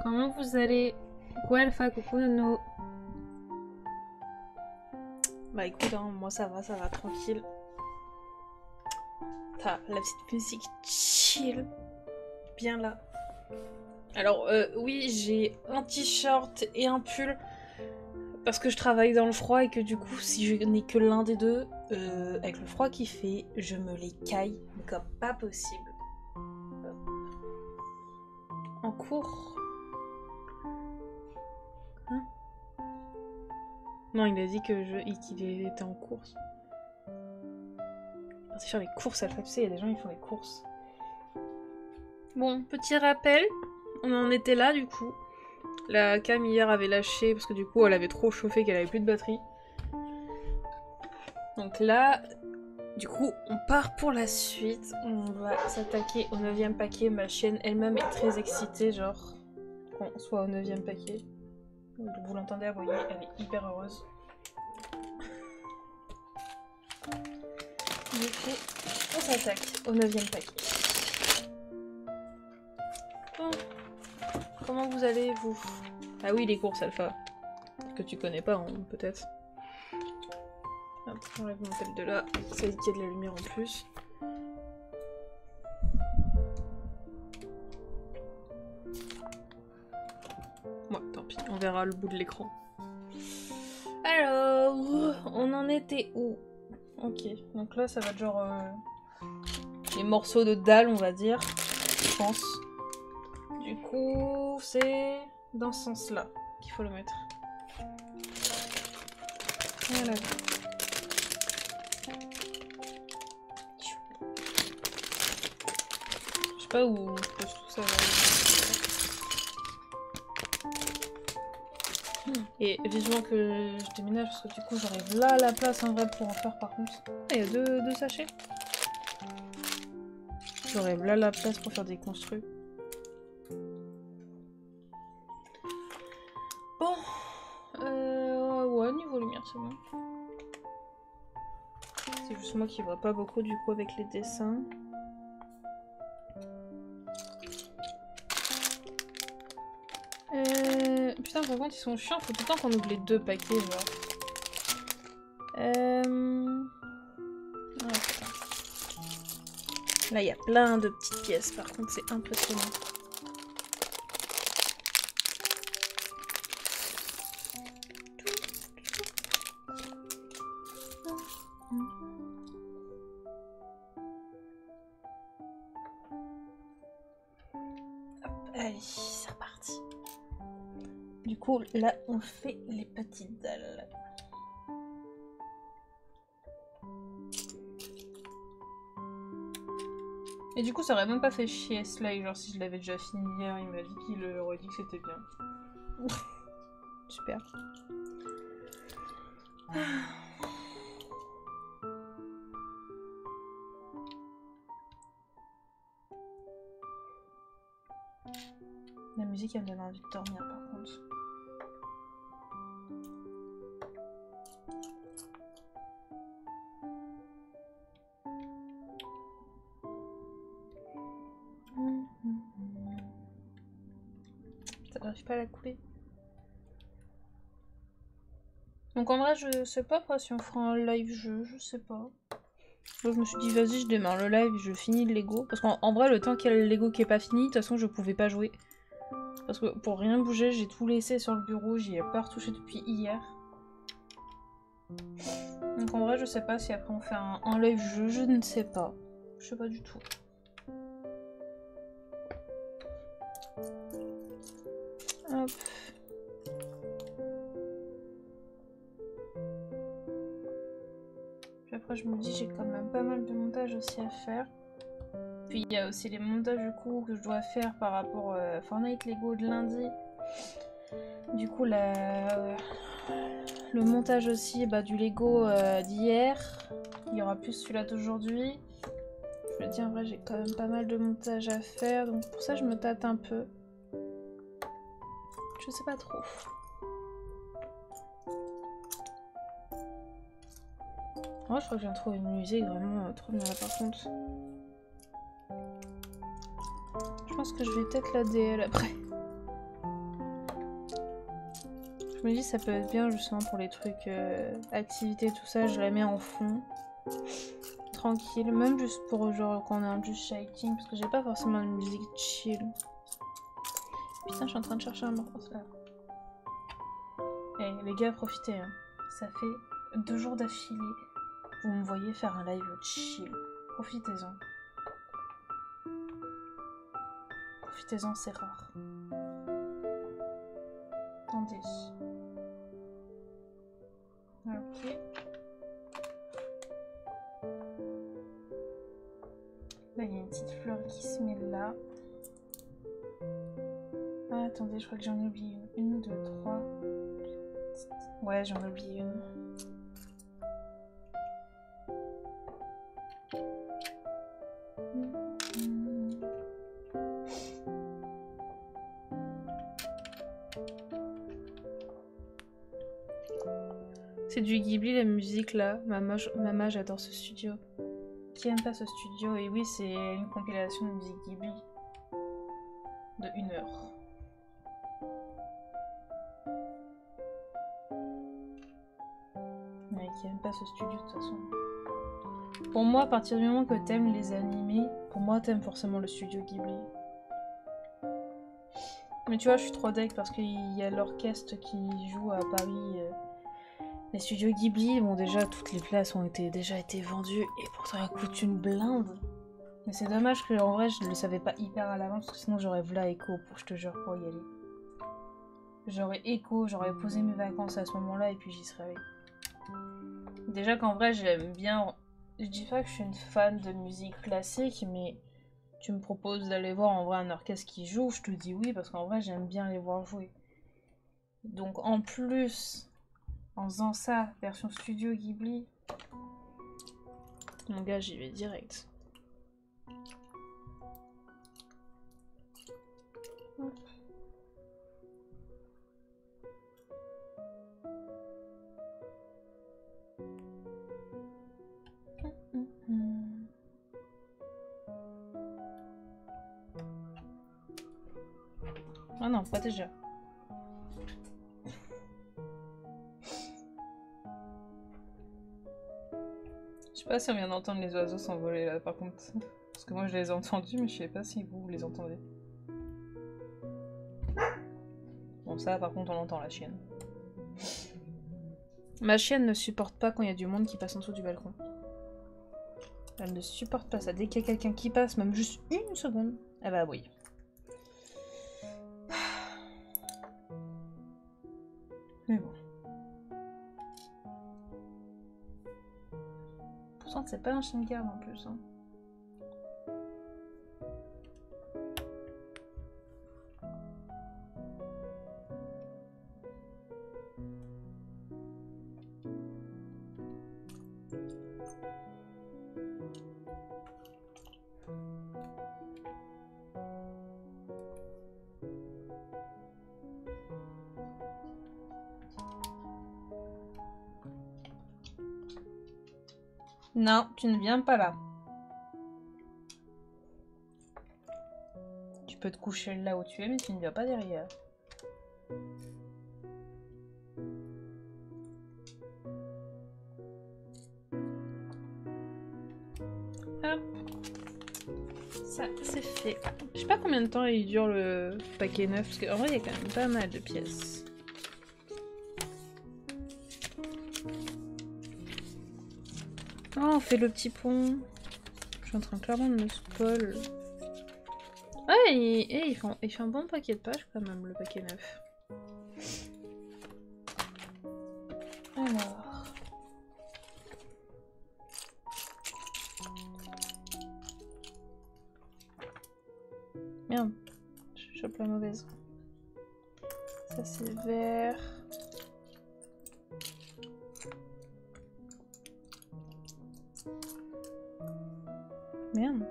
Comment vous allez? Coucou Alpha, coucou Nono. Bah écoute, hein, moi ça va tranquille. T'as la petite musique chill, bien là. Alors oui, j'ai un t-shirt et un pull parce que je travaille dans le froid et que du coup, si je n'ai que l'un des deux, avec le froid qu'il fait, je me les caille, mais comme pas possible. En cours. Hein? Non, il a dit qu'il était en course. C'est faire les courses, Alpha, tu sais, il y a des gens qui font les courses. Bon, petit rappel, on en était là du coup. La cam hier avait lâché parce que du coup elle avait trop chauffé qu'elle avait plus de batterie. Donc là, du coup, on part pour la suite. On va s'attaquer au 9ème paquet. Ma chienne elle-même est très excitée, genre qu'on soit au 9ème paquet. Vous l'entendez aboyer, elle est hyper heureuse. Du coup, on s'attaque au 9ème paquet. Bon. Comment vous allez, vous? Ah oui, les courses Alpha. Que tu connais pas, hein, peut-être. Hop, on enlève mon tel de là. Ça évite qu'il y ait de la lumière en plus. Ouais, tant pis, on verra le bout de l'écran. Alors, on en était où? Ok, donc là ça va être genre les morceaux de dalle, on va dire, je pense. Du coup, c'est dans ce sens-là qu'il faut le mettre. Voilà. Je sais pas où je pose tout ça. Et vivement que je déménage parce que du coup j'aurai là la place en vrai pour en faire par contre. Ah, il y a deux sachets. J'aurai là la place pour faire des construits. Bon. Ouais, niveau lumière c'est bon. C'est juste moi qui vois pas beaucoup du coup avec les dessins. Putain, par contre, ils sont chiants, faut tout le temps qu'on ouvre les 2 paquets, genre. Oh, putain. Là, il y a plein de petites pièces, par contre, c'est impressionnant. Hop, allez, c'est reparti. Du coup, là, on fait les petites dalles. Et du coup, ça aurait même pas fait chier Sly, genre si je l'avais déjà fini hier, il m'a dit qu'il aurait dit que c'était bien. Super. La musique, elle me donne envie de dormir, par contre. Ça n'arrive pas à la couler. Donc en vrai, je sais pas après si on fera un live jeu, je sais pas. Donc je me suis dit, vas-y, je démarre le live, je finis le Lego. Parce qu'en vrai, le temps qu'il y a le Lego qui est pas fini, de toute façon, je pouvais pas jouer. Parce que pour rien bouger, j'ai tout laissé sur le bureau, j'y ai pas retouché depuis hier. Donc en vrai, je sais pas si après on fait un live jeu, je ne sais pas. Je sais pas du tout. Hop. Puis après, je me dis, j'ai quand même pas mal de montage aussi à faire. Puis il y a aussi les montages du coup que je dois faire par rapport à Fortnite Lego de lundi. Du coup, le montage aussi du Lego d'hier. Il y aura plus celui-là d'aujourd'hui. Je me dis en vrai, j'ai quand même pas mal de montage à faire. Donc pour ça, je me tâte un peu. Je sais pas trop. Moi, je crois que je viens de trouver une musique vraiment trop bien là par contre. Je pense que je vais peut-être la DL après. Je me dis ça peut être bien justement pour les trucs activités tout ça, je la mets en fond. Tranquille, même juste pour genre quand on est un peu shaking, parce que j'ai pas forcément une musique chill. Putain, je suis en train de chercher un morceau là. Eh les gars, profitez, hein. Ça fait 2 jours d'affilée. Vous me voyez faire un live chill. Profitez-en. Profitez-en, c'est rare. Attendez. Ok. Là, il y a une petite fleur qui se met là. Ah, attendez, je crois que j'en ai oublié une. 1, 2, 3. Ouais, j'en ai oublié une. C'est du Ghibli la musique là. Maman j'adore ce studio. Qui aime pas ce studio? Et oui, c'est une compilation de musique Ghibli de 1 heure. Ouais, qui aime pas ce studio de toute façon. Pour moi, à partir du moment que t'aimes les animés, pour moi t'aimes forcément le studio Ghibli. Mais tu vois, je suis trop deck parce qu'il y a l'orchestre qui joue à Paris. Les studios Ghibli, bon déjà toutes les places ont déjà été vendues et pourtant elles coûtent une blinde. Mais c'est dommage que en vrai je le savais pas hyper à l'avance parce que sinon j'aurais v'là Echo pour, je te jure, pour y aller. J'aurais Echo, j'aurais posé mes vacances à ce moment-là et puis j'y serais allée. Déjà qu'en vrai j'aime bien, je dis pas que je suis une fan de musique classique, mais tu me proposes d'aller voir en vrai un orchestre qui joue, je te dis oui parce qu'en vrai j'aime bien les voir jouer. Donc en plus, en faisant ça, version studio Ghibli, mon gars j'y vais direct. Hop. Ah non, pas déjà. Je sais pas si on vient d'entendre les oiseaux s'envoler là par contre. Parce que moi je les ai entendus, mais je sais pas si vous les entendez. Bon, ça par contre on entend la chienne. Ma chienne ne supporte pas quand il y a du monde qui passe en dessous du balcon. Elle ne supporte pas ça. Dès qu'il y a quelqu'un qui passe, même juste 1 seconde, elle va aboyer. Mais bon. Pourtant, c'est pas un chien de garde en plus. Hein. Non, tu ne viens pas là. Tu peux te coucher là où tu es, mais tu ne viens pas derrière. Hop. Ça, c'est fait. Je sais pas combien de temps il dure le paquet neuf, parce qu'en vrai, il y a quand même pas mal de pièces. Oh, on fait le petit pont. Je suis en train clairement de me spoil. Ah, il fait un bon paquet de pages quand même, le paquet neuf. Alors... Merde, je chope la mauvaise. Ça c'est vert. Merde.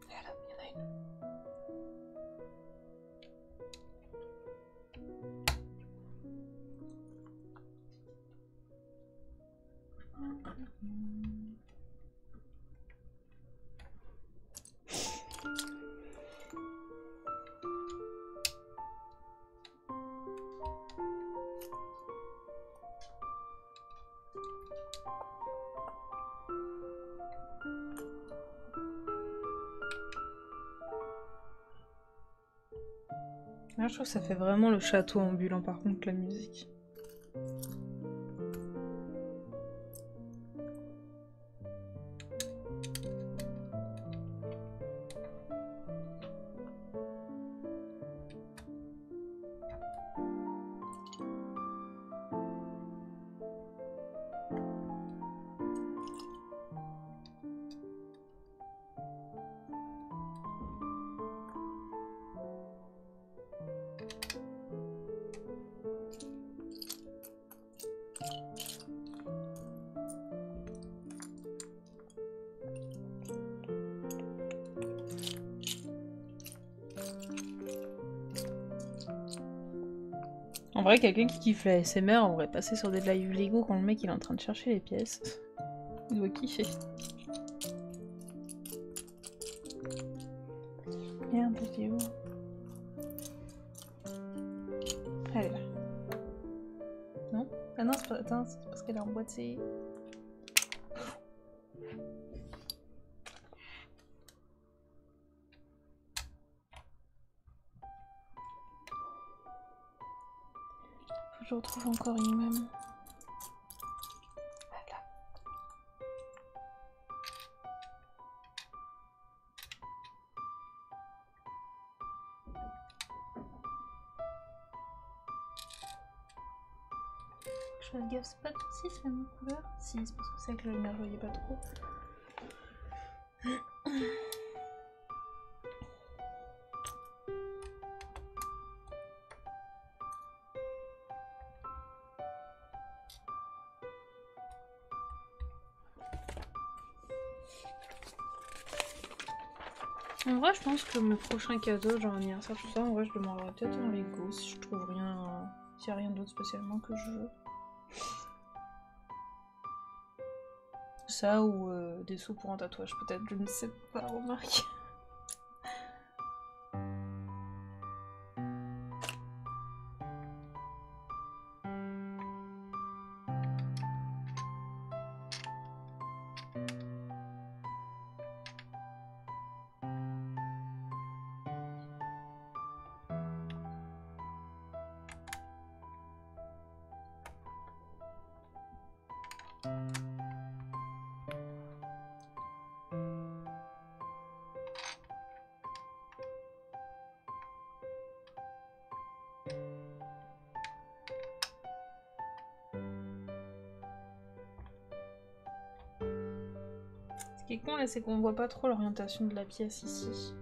Là, il y en a une. Là, je trouve que ça fait vraiment le château ambulant par contre la musique. En vrai, quelqu'un qui kiffe la ASMR, on aurait passé sur des live Lego quand le mec il est en train de chercher les pièces. Il doit kiffer. Merde, t'es où? Elle est là. Non? Ah non, c'est pas... Attends, c'est parce qu'elle est emboîtée. Je retrouve encore Imam. Voilà. Je fasse gaffe, c'est pas tout si c'est la même couleur. Si, c'est parce que c'est avec la lumière, je voyais pas trop. En vrai, je pense que mes prochains cadeaux, genre anniversaire, tout ça, en vrai, je demanderai peut-être un Lego si je trouve rien. S'il n'y a rien d'autre spécialement que je veux. Ça ou des sous pour un tatouage, peut-être, je ne sais pas, remarque. Ce qui est con là, c'est qu'on voit pas trop l'orientation de la pièce ici.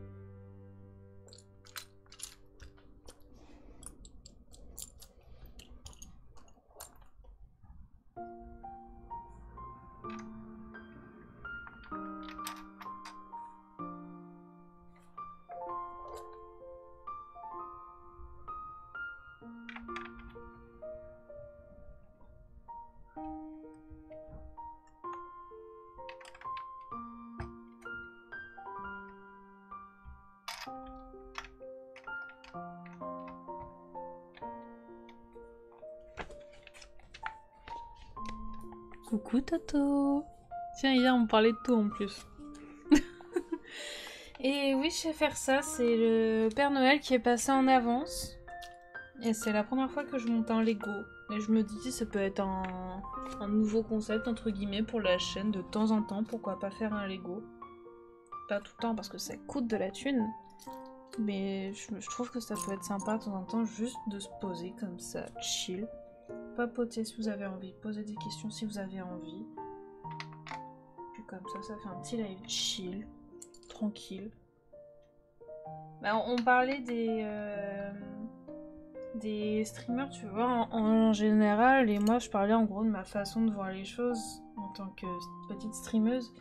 Coucou Toto. Tiens, hier on parlait de tout en plus. Et oui, je sais faire ça, c'est le Père Noël qui est passé en avance. Et c'est la première fois que je monte un Lego. Et je me dis, ça peut être un nouveau concept, entre guillemets, pour la chaîne de temps en temps. Pourquoi pas faire un Lego? Pas tout le temps parce que ça coûte de la thune. Mais je trouve que ça peut être sympa de temps en temps juste de se poser comme ça, chill. Papoter si vous avez envie, poser des questions si vous avez envie. Puis comme ça fait un petit live chill, tranquille. Bah, on parlait des streamers, tu vois, en général, et moi je parlais en gros de ma façon de voir les choses en tant que petite streameuse,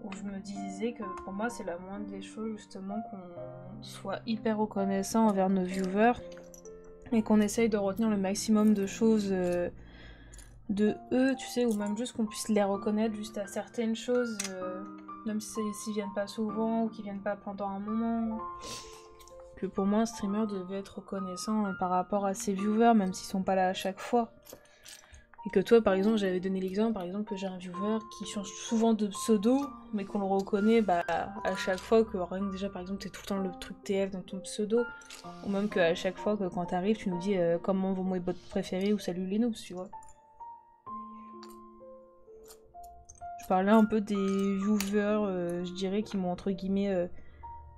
où je me disais que pour moi c'est la moindre des choses justement qu'on soit hyper reconnaissant envers nos viewers et qu'on essaye de retenir le maximum de choses de eux, tu sais, ou même juste qu'on puisse les reconnaître juste à certaines choses, même si s'ils viennent pas souvent ou qu'ils viennent pas pendant un moment. Que pour moi, un streamer devait être reconnaissant par rapport à ses viewers, même s'ils sont pas là à chaque fois. Et que toi, par exemple, j'avais donné l'exemple, par exemple, que j'ai un viewer qui change souvent de pseudo, mais qu'on le reconnaît à chaque fois, que rien que déjà, par exemple, t'es tout le temps le truc TF dans ton pseudo, ou même qu'à chaque fois que quand t'arrives, tu nous dis comment vont mes bots préférés ou salut les noobs, tu vois. Je parlais un peu des viewers, je dirais, qui m'ont entre guillemets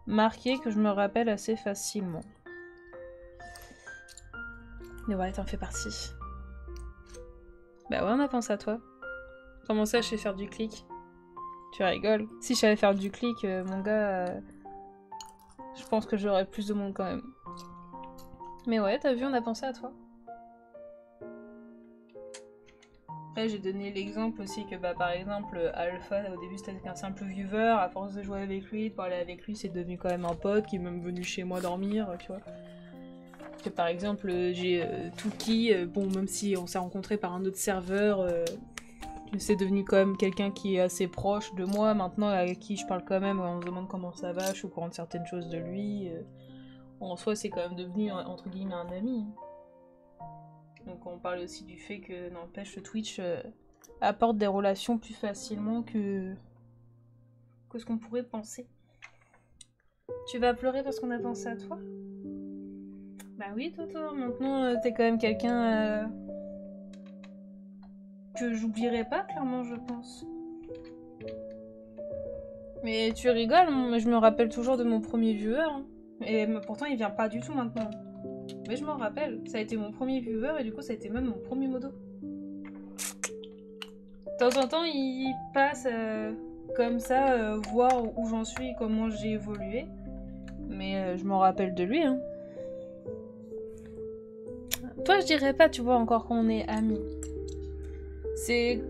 marqué, que je me rappelle assez facilement. Mais ouais, t'en fais partie. Bah ouais, on a pensé à toi. Comment ça, je sais faire du clic? Tu rigoles. Si je savais faire du clic, mon gars, je pense que j'aurais plus de monde quand même. Mais ouais, t'as vu, on a pensé à toi. Après, j'ai donné l'exemple aussi que, bah, par exemple, Alpha, au début, c'était un simple viewer. À force de jouer avec lui, de parler avec lui, c'est devenu quand même un pote qui est même venu chez moi dormir, tu vois. Que par exemple, j'ai Tuki, bon, même si on s'est rencontrés par un autre serveur, c'est devenu quand même quelqu'un qui est assez proche de moi maintenant, avec qui je parle quand même, on me demande comment ça va, je suis au courant de certaines choses de lui. En soi, c'est quand même devenu, entre guillemets, un ami. Donc on parle aussi du fait que, n'empêche, Twitch apporte des relations plus facilement que ce qu'on pourrait penser. Tu vas pleurer parce qu'on a pensé à toi? Bah oui, Toto, maintenant t'es quand même quelqu'un que j'oublierai pas, clairement, je pense. Mais tu rigoles, mais je me rappelle toujours de mon premier viewer. Hein. Et pourtant, il vient pas du tout maintenant. Mais je m'en rappelle, ça a été mon premier viewer et du coup, ça a été même mon premier modo. De temps en temps, il passe comme ça, voir où j'en suis et comment j'ai évolué. Mais je m'en rappelle de lui. Hein. Toi, je dirais pas, tu vois, encore qu'on est amis. C'est...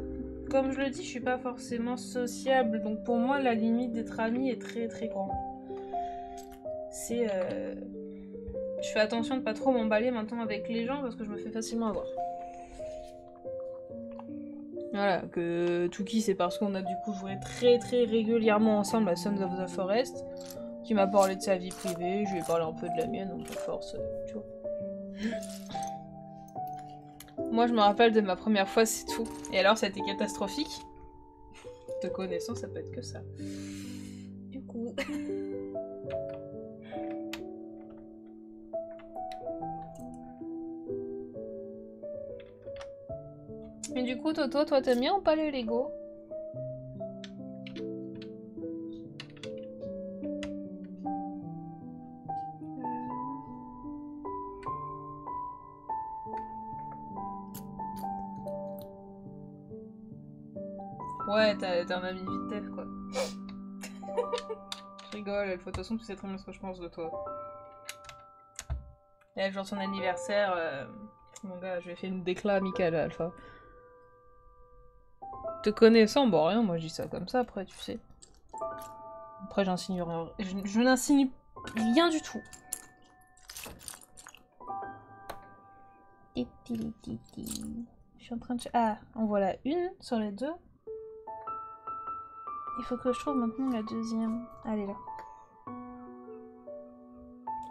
Comme je le dis, je suis pas forcément sociable. Donc pour moi, la limite d'être ami est très très grande. C'est... Je fais attention de pas trop m'emballer maintenant avec les gens parce que je me fais facilement avoir. Voilà, que Tuki c'est parce qu'on a du coup joué très très régulièrement ensemble à Sons of the Forest, qui m'a parlé de sa vie privée, je lui ai parlé un peu de la mienne, donc à force, tu vois. Moi je me rappelle de ma première fois, c'est tout. Et alors ça a été catastrophique. Te connaissant, ça peut être que ça. Du coup... Mais du coup, Toto, toi t'aimes bien ou pas les Lego? Ouais, t'es un ami vite tef, quoi. Je rigole, de toute façon, tu sais très bien ce que je pense de toi. Et le jour de son anniversaire, mon gars, je lui ai fait une décla amicale à Alpha. Te connaissant, bon rien, moi je dis ça comme ça après, tu sais. Après j'insinue rien. Je n'insinue rien du tout. Je suis en train de... Ah, en voilà une sur les deux. Il faut que je trouve maintenant la deuxième. Allez là.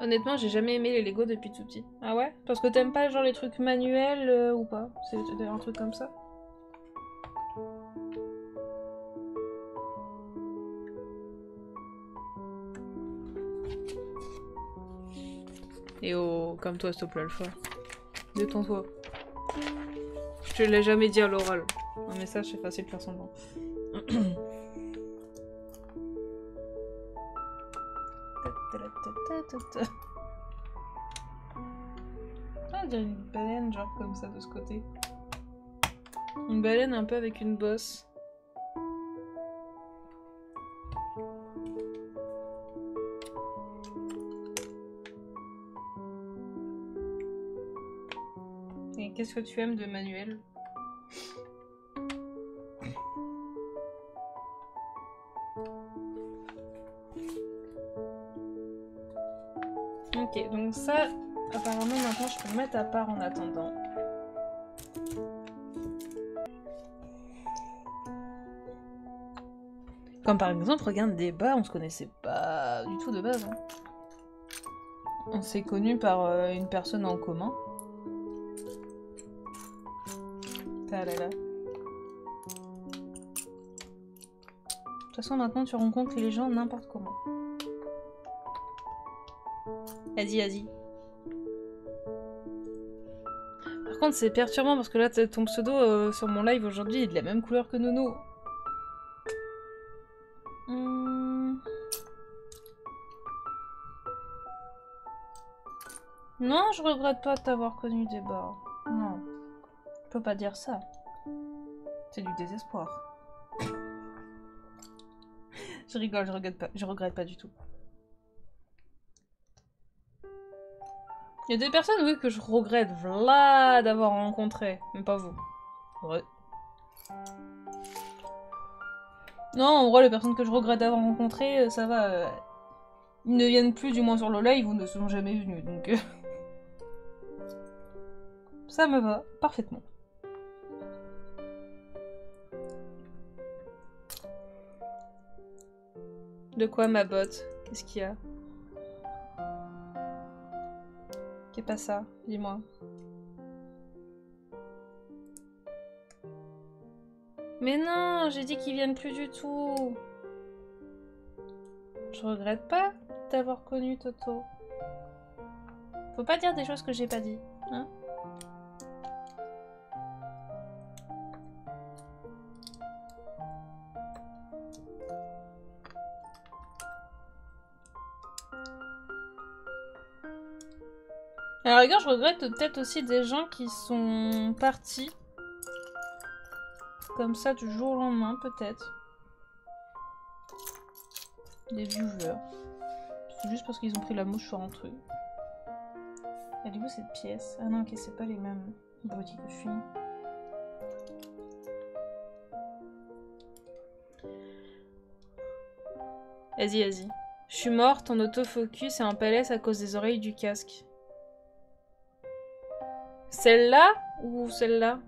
Honnêtement, j'ai jamais aimé les Lego depuis tout petit. Ah ouais? Parce que t'aimes pas genre les trucs manuels ou pas? C'est un truc comme ça? Et oh, comme toi, s'il te plaît, Alpha. Détends-toi. Je te l'ai jamais dit à l'oral. Un message, c'est facile de faire semblant. Ah, on dirait une baleine, genre comme ça, de ce côté. Une baleine un peu avec une bosse. Et qu'est-ce que tu aimes de Manuel? Ok, donc ça, apparemment maintenant je peux le mettre à part en attendant. Comme par exemple, regarde Débat, on se connaissait pas du tout de base. Hein. On s'est connus par une personne en commun. Ta là là. De toute façon, maintenant, tu rencontres les gens n'importe comment. Vas-y, vas-y. Par contre, c'est perturbant parce que là, ton pseudo sur mon live aujourd'hui est de la même couleur que Nono. Non, je regrette pas de t'avoir connu Débat. Non, je peux pas dire ça. C'est du désespoir. Je rigole, je regrette pas du tout. Il y a des personnes, oui, que je regrette là d'avoir rencontré, mais pas vous. Ouais. Non, en vrai, les personnes que je regrette d'avoir rencontrées, ça va. Ils ne viennent plus, du moins sur le live, ou ne sont jamais venus, donc... ça me va parfaitement. De quoi, ma botte? Qu'est-ce qu'il y a? Qu'est pas ça? Dis-moi. Mais non, j'ai dit qu'ils viennent plus du tout. Je regrette pas d'avoir connu Toto. Faut pas dire des choses que j'ai pas dit, hein? À la rigueur, je regrette peut-être aussi des gens qui sont partis. Comme ça, du jour au lendemain, peut-être. Des viewers. C'est juste parce qu'ils ont pris la mouche sur un truc. Elle est où cette pièce? Ah non, ok, c'est pas les mêmes body que je suis. Vas-y, vas-y. Je suis morte en autofocus et en PLS à cause des oreilles du casque. Celle-là ou celle-là?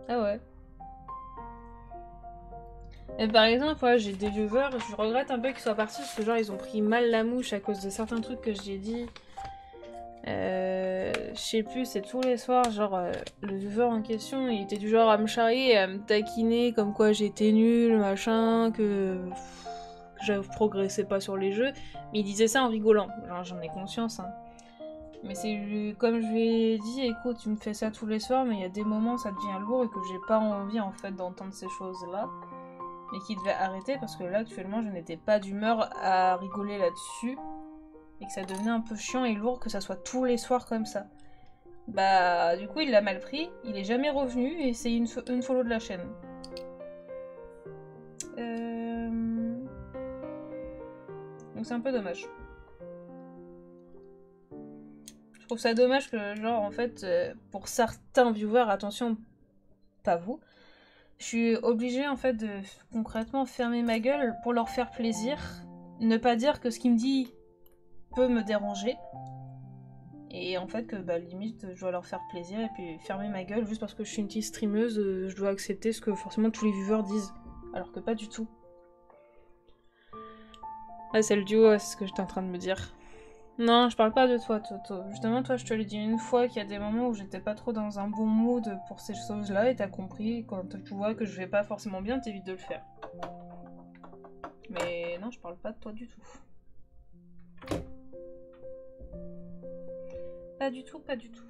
Ah ouais. Et par exemple, ouais, j'ai des viewers, je regrette un peu qu'ils soient partis parce que genre ils ont pris mal la mouche à cause de certains trucs que j'ai dit. Je sais plus, c'est tous les soirs, genre le viewer en question, il était du genre à me charrier et à me taquiner comme quoi j'étais nulle, machin, que je progressais pas sur les jeux, mais il disait ça en rigolant, genre j'en ai conscience, hein. Mais c'est comme je lui ai dit, écoute, tu me fais ça tous les soirs, mais il y a des moments ça devient lourd et que j'ai pas envie en fait d'entendre ces choses-là. Et qu'il devait arrêter parce que là actuellement je n'étais pas d'humeur à rigoler là-dessus. Et que ça devenait un peu chiant et lourd que ça soit tous les soirs comme ça. Bah du coup il l'a mal pris, il est jamais revenu et c'est une follow de la chaîne. Donc c'est un peu dommage. Je trouve ça dommage que genre en fait pour certains viewers, attention, pas vous, je suis obligée en fait de concrètement fermer ma gueule pour leur faire plaisir. Ne pas dire que ce qu'il me dit peut me déranger. Et en fait que bah limite je dois leur faire plaisir et puis fermer ma gueule juste parce que je suis une petite streameuse, je dois accepter ce que forcément tous les viewers disent. Alors que pas du tout. Ah c'est le duo, c'est ce que j'étais en train de me dire. Non, je parle pas de toi, Toto. Justement, toi, je te l'ai dit une fois qu'il y a des moments où j'étais pas trop dans un bon mood pour ces choses-là, et t'as compris, quand tu vois que je vais pas forcément bien, t'évites de le faire. Mais non, je parle pas de toi du tout. Pas du tout, pas du tout.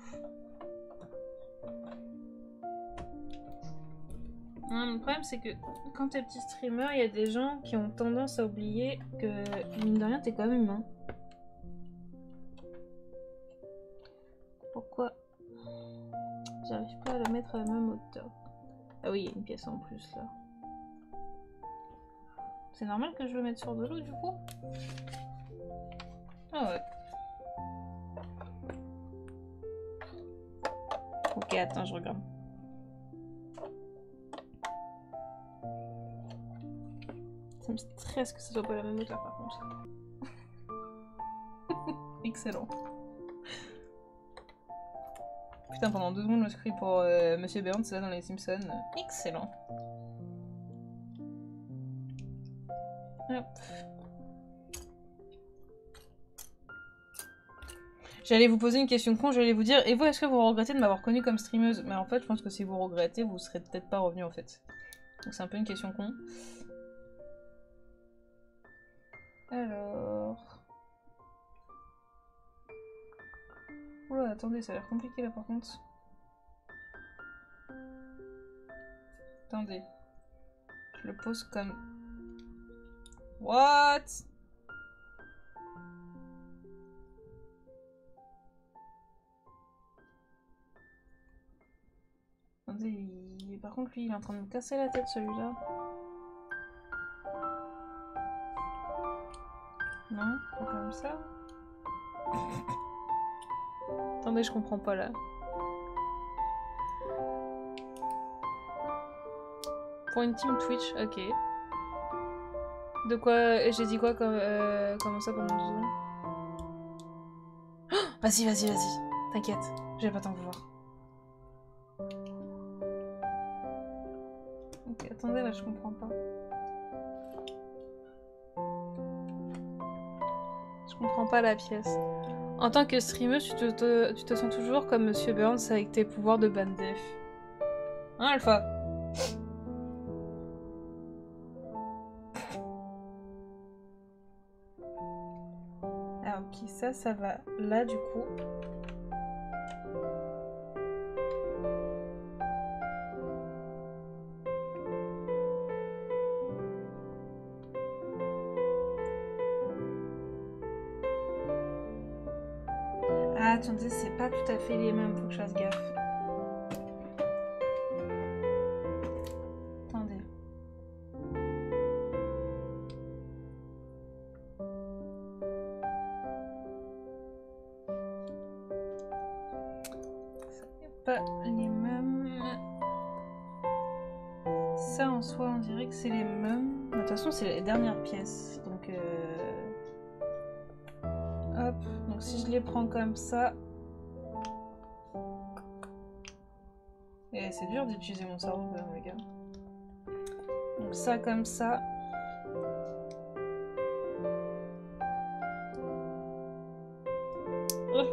Non, le problème, c'est que quand t'es petit streamer, il y a des gens qui ont tendance à oublier que, mine de rien, t'es quand même humain. Pourquoi j'arrive pas à la mettre à la même hauteur? Ah oui, il y a une pièce en plus là. C'est normal que je le mette sur de l'eau du coup? Ah ouais. Ok, attends, je regarde. Ça me stresse que ça soit pas la même hauteur par contre. Excellent. Putain, pendant 2 secondes, je me suis pris pour Monsieur Burns, là, dans les Simpsons. Excellent. Hop. J'allais vous poser une question con, j'allais vous dire, et vous, est-ce que vous regrettez de m'avoir connue comme streameuse? Mais en fait, je pense que si vous regrettez, vous serez peut-être pas revenu, en fait. Donc c'est un peu une question con. Alors... Oula, attendez, ça a l'air compliqué là par contre. Attendez. Je le pose comme... What? Attendez, par contre lui il est en train de me casser la tête celui-là. Non, pas comme ça. Attendez, je comprends pas là. Pour une team Twitch, ok. De quoi? J'ai dit quoi comme, comment ça, comment je dis? Oh, vas-y, vas-y, vas-y. T'inquiète, j'ai pas tant que voir. Ok, attendez, là je comprends pas. Je comprends pas la pièce. En tant que streameuse, tu te sens toujours comme Monsieur Burns avec tes pouvoirs de bandef. Hein, Alpha? Ah ok, ça va là du coup. Ah attendez, c'est pas tout à fait les mêmes, faut que je fasse gaffe. Attendez. C'est pas les mêmes. Ça en soi, on dirait que c'est les mêmes. De toute façon, c'est les dernières pièces. Donc, hop. Donc, si je les prends comme ça. Et c'est dur d'utiliser mon cerveau, quand même, les gars. Donc, ça comme ça. Oh.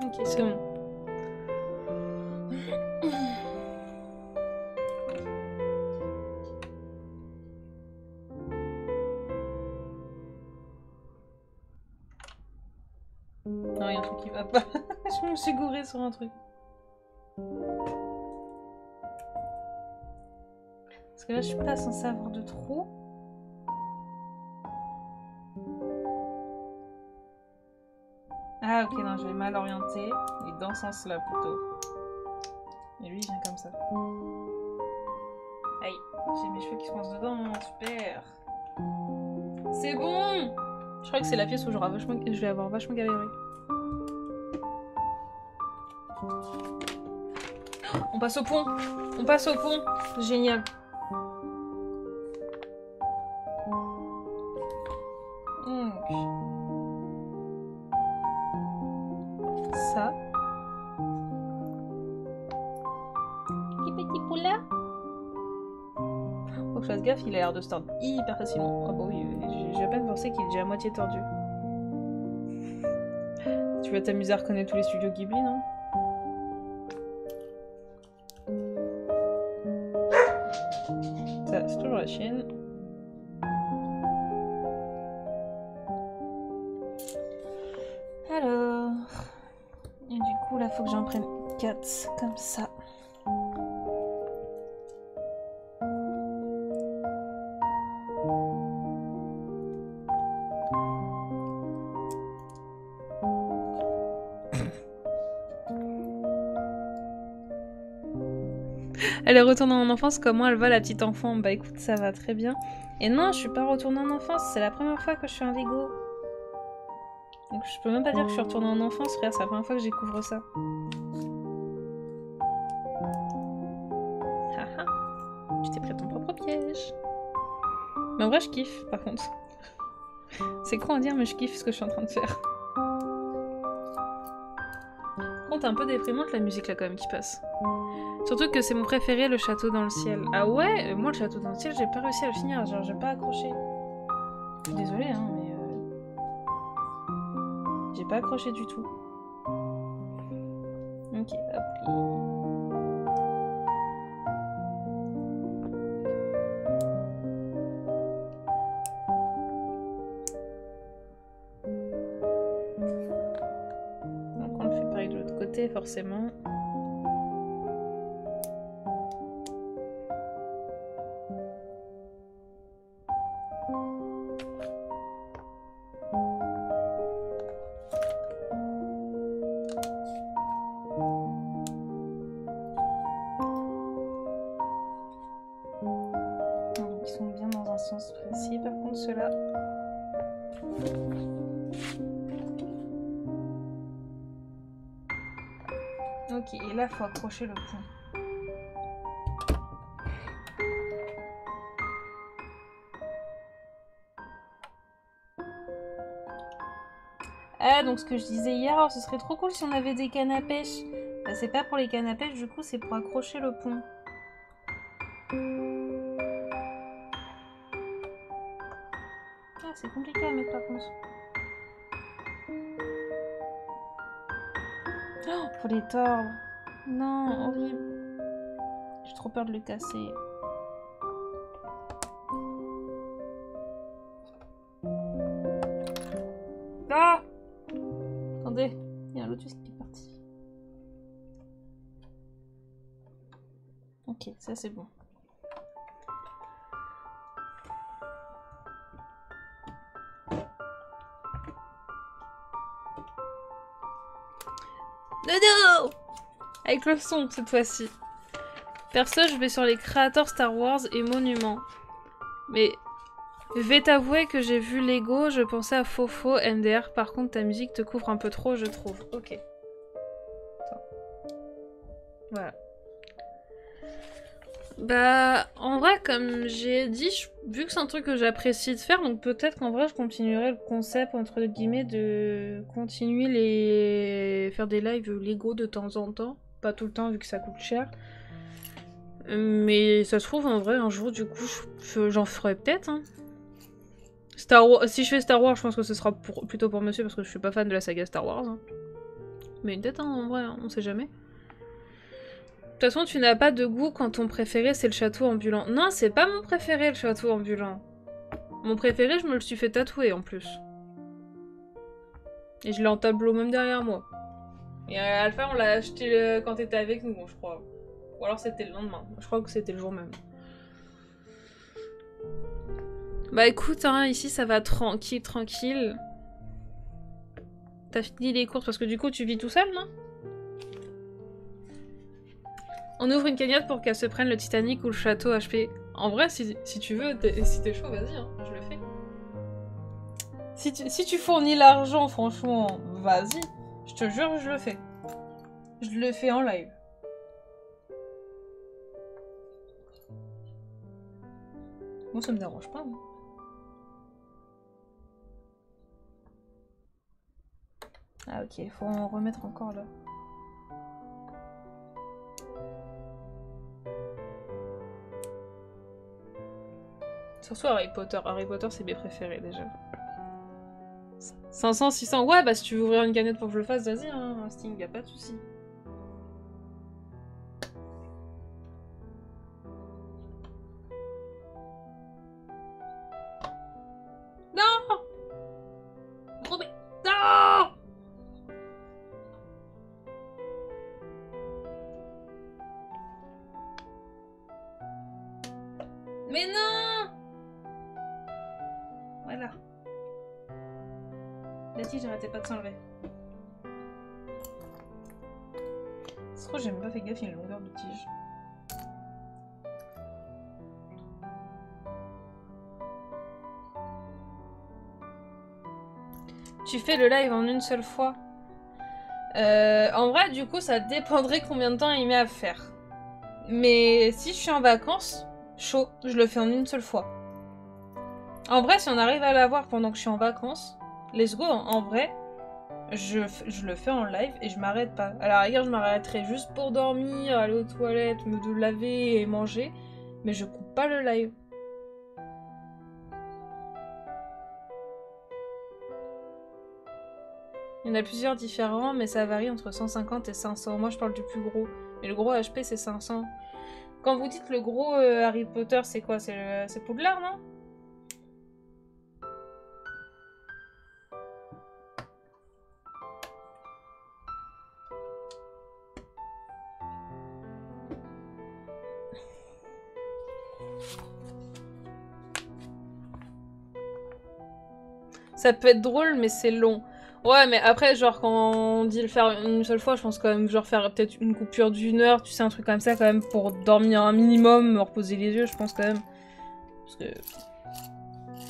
Ok, c'est bon. Non, il y a un truc qui va pas. Je me suis gourée sur un truc. Parce que là, je suis pas censée avoir de trou. Ah, ok, non, je l'ai mal orienté. Il est dans ce sens-là, plutôt. Et lui, il vient comme ça. Aïe, j'ai mes cheveux qui se coincent dedans, super. C'est bon. Je crois que c'est la pièce où je vais avoir vachement galéré. On passe au pont. On passe au pont. Génial. Ça. Petit poula. Faut que je fasse gaffe, il a l'air de se tordre hyper facilement. Ah bah oui, j'ai à peine pensé qu'il est déjà à moitié tordu. Tu vas t'amuser à reconnaître tous les studios Ghibli, non? Ça, c'est toujours la chienne. Alors... Et du coup, là, faut que j'en prenne 4, comme ça. Elle est retournée en enfance, comment elle va la petite enfant? Bah écoute, ça va très bien. Et non, je suis pas retournée en enfance, c'est la première fois que je fais un Lego. Donc je peux même pas dire que je suis retournée en enfance, frère, c'est la première fois que je découvre ça. Haha, tu t'es pris ton propre piège. Mais en vrai, je kiffe, par contre. C'est con à dire, mais je kiffe ce que je suis en train de faire. Par contre, un peu déprimante la musique là quand même qui passe. Surtout que c'est mon préféré, le château dans le ciel. Ah ouais, moi le château dans le ciel, j'ai pas réussi à le finir, genre j'ai pas accroché. Je suis désolée, hein, mais... J'ai pas accroché du tout. Ok, appli. Donc on le fait pareil de l'autre côté, forcément. Précis, par contre ceux-là. Ok, et là faut accrocher le point. Ah, donc ce que je disais hier, oh, ce serait trop cool si on avait des cannes à pêche. Bah, c'est pas pour les cannes à pêche, du coup c'est pour accrocher le pont. C'est compliqué à mettre par contre. Oh, faut les tordre. Non, horrible. J'ai trop peur de le casser. Ah! Attendez, il y a un lotus qui est parti. Ok, ça c'est bon. Dodo! Avec le son cette fois-ci. Perso, je vais sur les créateurs Star Wars et Monuments. Mais je vais t'avouer que j'ai vu Lego, je pensais à Fofo, MDR. Par contre, ta musique te couvre un peu trop, je trouve. Ok. Attends. Voilà. Bah, en vrai, comme j'ai dit, vu que c'est un truc que j'apprécie de faire, donc peut-être qu'en vrai, je continuerai le concept, entre guillemets, de continuer faire des lives Lego de temps en temps. Pas tout le temps, vu que ça coûte cher. Mais ça se trouve, en vrai, un jour, du coup, j'en ferai peut-être. Hein. Si je fais Star Wars, je pense que ce sera plutôt pour monsieur, parce que je suis pas fan de la saga Star Wars. Hein. Mais peut-être, hein, en vrai, hein, on sait jamais. De toute façon, tu n'as pas de goût quand ton préféré c'est le château ambulant. Non, c'est pas mon préféré le château ambulant. Mon préféré, je me le suis fait tatouer en plus. Et je l'ai en tableau même derrière moi. Et Alpha, on l'a acheté quand t'étais avec nous, je crois. Ou alors c'était le lendemain. Je crois que c'était le jour même. Bah écoute, hein, ici ça va tranquille, tranquille. T'as fini les courses parce que du coup tu vis tout seul, non? On ouvre une cagnotte pour qu'elle se prenne le Titanic ou le château HP. En vrai, si tu veux, si t'es chaud, vas-y, hein, je le fais. Si tu fournis l'argent, franchement, vas-y. Je te jure, je le fais. Je le fais en live. Moi, ça me dérange pas. Hein. Ah ok, faut en remettre encore là. Surtout Harry Potter. Harry Potter, c'est mes préférés déjà. 500, 600. Ouais, bah si tu veux ouvrir une canette pour que je le fasse, vas-y, hein, Sting, y'a pas de soucis. Non! Robin! Non! Mais non! Voilà. La tige n'arrêtait pas de s'enlever. C'est trop, j'ai même pas fait gaffe, il y a une longueur de tige. Tu fais le live en une seule fois. En vrai, du coup, ça dépendrait combien de temps il met à faire. Mais si je suis en vacances, chaud, je le fais en une seule fois. En vrai, si on arrive à l'avoir pendant que je suis en vacances, let's go, en vrai, je le fais en live et je m'arrête pas. À la rigueur, je m'arrêterai juste pour dormir, aller aux toilettes, me laver et manger, mais je coupe pas le live. Il y en a plusieurs différents, mais ça varie entre 150 et 500. Moi, je parle du plus gros. Mais le gros HP, c'est 500. Quand vous dites le gros Harry Potter, c'est quoi? C'est Poudlard, non? Ça peut être drôle, mais c'est long. Ouais, mais après, genre, quand on dit le faire une seule fois, je pense quand même, genre, faire peut-être une coupure d'une heure, tu sais, un truc comme ça, quand même, pour dormir un minimum, me reposer les yeux, je pense, quand même. Parce que...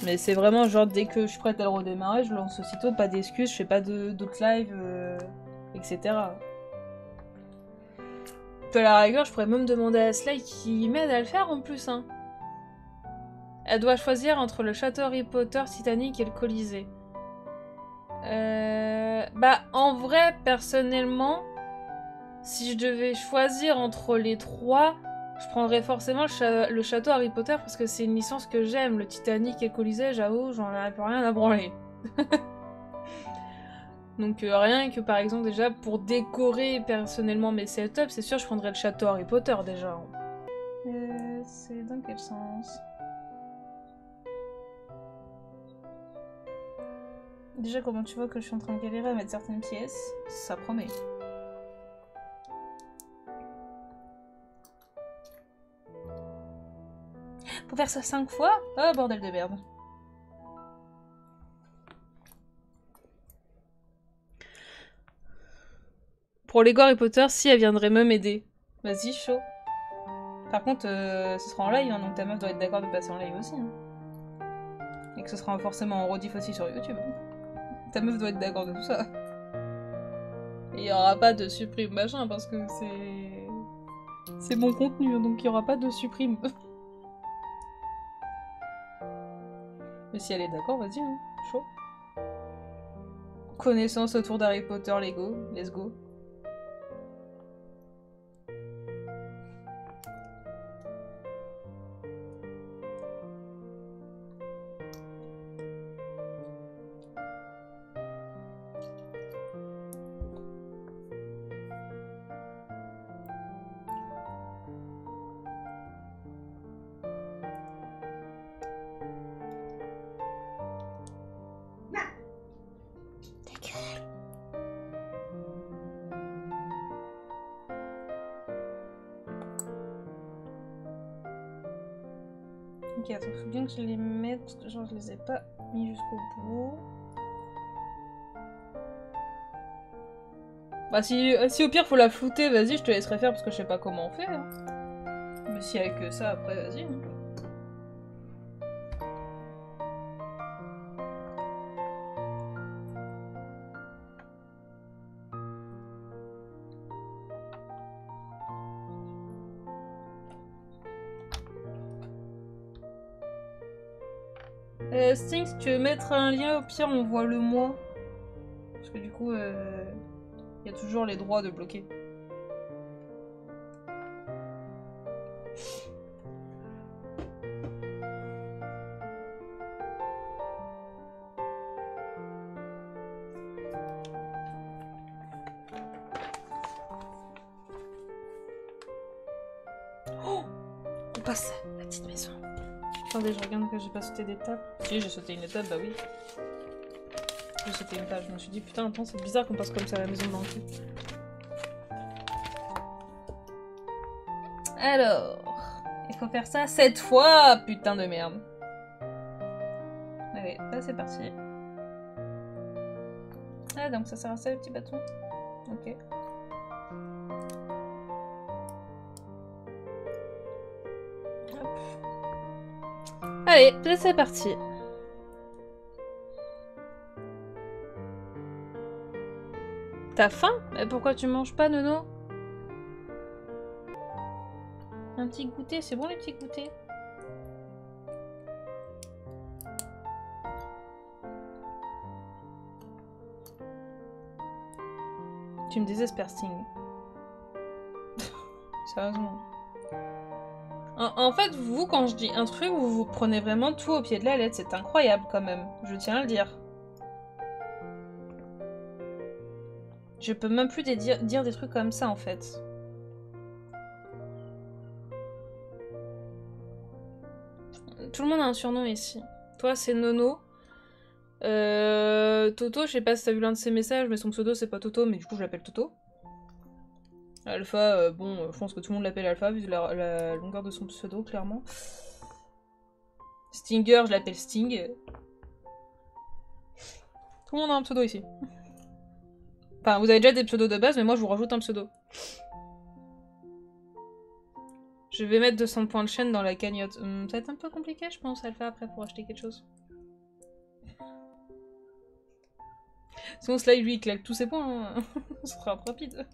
Mais c'est vraiment, genre, dès que je suis prête à le redémarrer, je lance aussitôt, pas d'excuses, je fais pas d'autres lives, etc. Puis à la rigueur, je pourrais même demander à Sly qui m'aide à le faire, en plus, hein. Elle doit choisir entre le château Harry Potter, Titanic et le Colisée. Bah, en vrai, personnellement, si je devais choisir entre les trois, je prendrais forcément le château Harry Potter parce que c'est une licence que j'aime. Le Titanic et le Colisée, j'avoue, j'en ai plus rien à branler. Donc rien que par exemple déjà pour décorer personnellement mes setups, c'est sûr je prendrais le château Harry Potter déjà. C'est dans quel sens? Déjà, comment tu vois que je suis en train de galérer à mettre certaines pièces? Ça promet. Faut faire ça 5 fois? Oh, bordel de merde. Pour Lego Harry Potter, si elle viendrait me m'aider. Vas-y, chaud. Par contre, ce sera en live, hein, donc ta meuf doit être d'accord de passer en live aussi. Hein. Et que ce sera forcément en rediff aussi sur YouTube. Ta meuf doit être d'accord de tout ça. Et il n'y aura pas de supprime machin parce que c'est... C'est mon contenu, donc il n'y aura pas de supprime. Mais si elle est d'accord, vas-y, hein. Chaud. Connaissance autour d'Harry Potter Lego, let's go. Ok, attends, faut bien que je les mette, parce que genre je les ai pas mis jusqu'au bout. Bah si au pire faut la flouter, vas-y, je te laisserai faire parce que je sais pas comment on fait. Hein. Mais si avec que ça après, vas-y. Hein. Sting, si tu veux mettre un lien, au pire on voit le mois. Parce que du coup, y a toujours les droits de bloquer. Oh, on passe à la petite maison. Attendez, je regarde que j'ai pas sauté d'étape. Si, j'ai sauté une étape, bah oui. J'ai sauté une page, je me suis dit putain, attends, c'est bizarre qu'on passe comme ça à la maison dans le cul. Alors, il faut faire ça 7 fois, putain de merde. Allez, là c'est parti. Ah, donc ça sert à ça le petit bâton. Ok. Hop. Allez, là c'est parti. T'as faim? Mais pourquoi tu manges pas, Nono? Un petit goûter, c'est bon les petits goûters? me désespère, Sting. Sérieusement. En fait, vous, quand je dis un truc, vous prenez vraiment tout au pied de la lettre. C'est incroyable, quand même. Je tiens à le dire. Je peux même plus dire des trucs comme ça, en fait. Tout le monde a un surnom ici. Toi, c'est Nono. Toto, je sais pas si t'as vu l'un de ses messages, mais son pseudo, c'est pas Toto, mais du coup, je l'appelle Toto. Alpha, bon, je pense que tout le monde l'appelle Alpha, vu la longueur de son pseudo, clairement. Stinger, je l'appelle Sting. Tout le monde a un pseudo ici. Enfin, vous avez déjà des pseudos de base, mais moi, je vous rajoute un pseudo. Je vais mettre 200 points de chaîne dans la cagnotte. Ça va être un peu compliqué, je pense, Alpha, après, pour acheter quelque chose. Sinon, Sly, lui, il claque tous ses points. Hein. Ce sera rapide.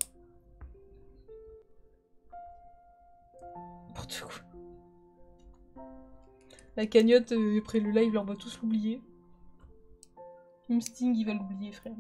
N'importe quoi. La cagnotte, après le live, on va tous l'oublier. Même Sting, il va l'oublier, frère.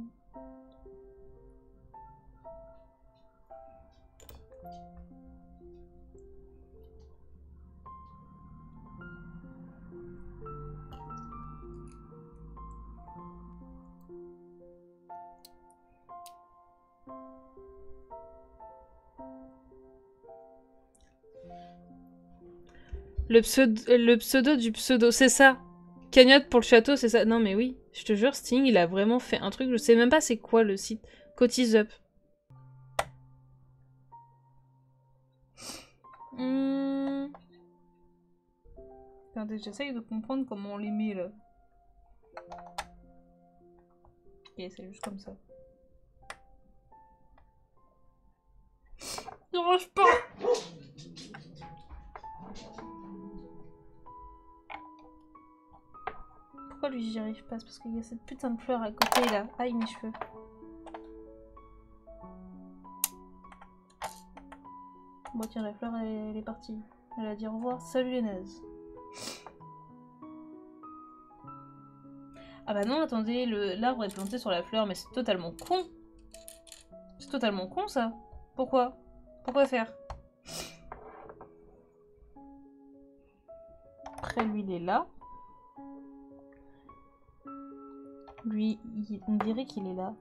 Le pseudo du pseudo, c'est ça. Cagnotte pour le château, c'est ça. Non mais oui, je te jure, Sting, il a vraiment fait un truc, je sais même pas c'est quoi le site. Cotise Up. Attendez, j'essaye de comprendre comment on les met là. Ok, c'est juste comme ça. J'y arrive pas. Pourquoi lui j'y arrive pas? C'est parce qu'il y a cette putain de fleur à côté là. Aïe mes cheveux. Bon tiens, la fleur elle est partie. Elle a dit au revoir. Salut les nazes. Ah bah non, attendez, l'arbre est planté sur la fleur, mais c'est totalement con. C'est totalement con ça. Pourquoi? Pourquoi faire? Après lui il est là. Lui, on dirait qu'il est là.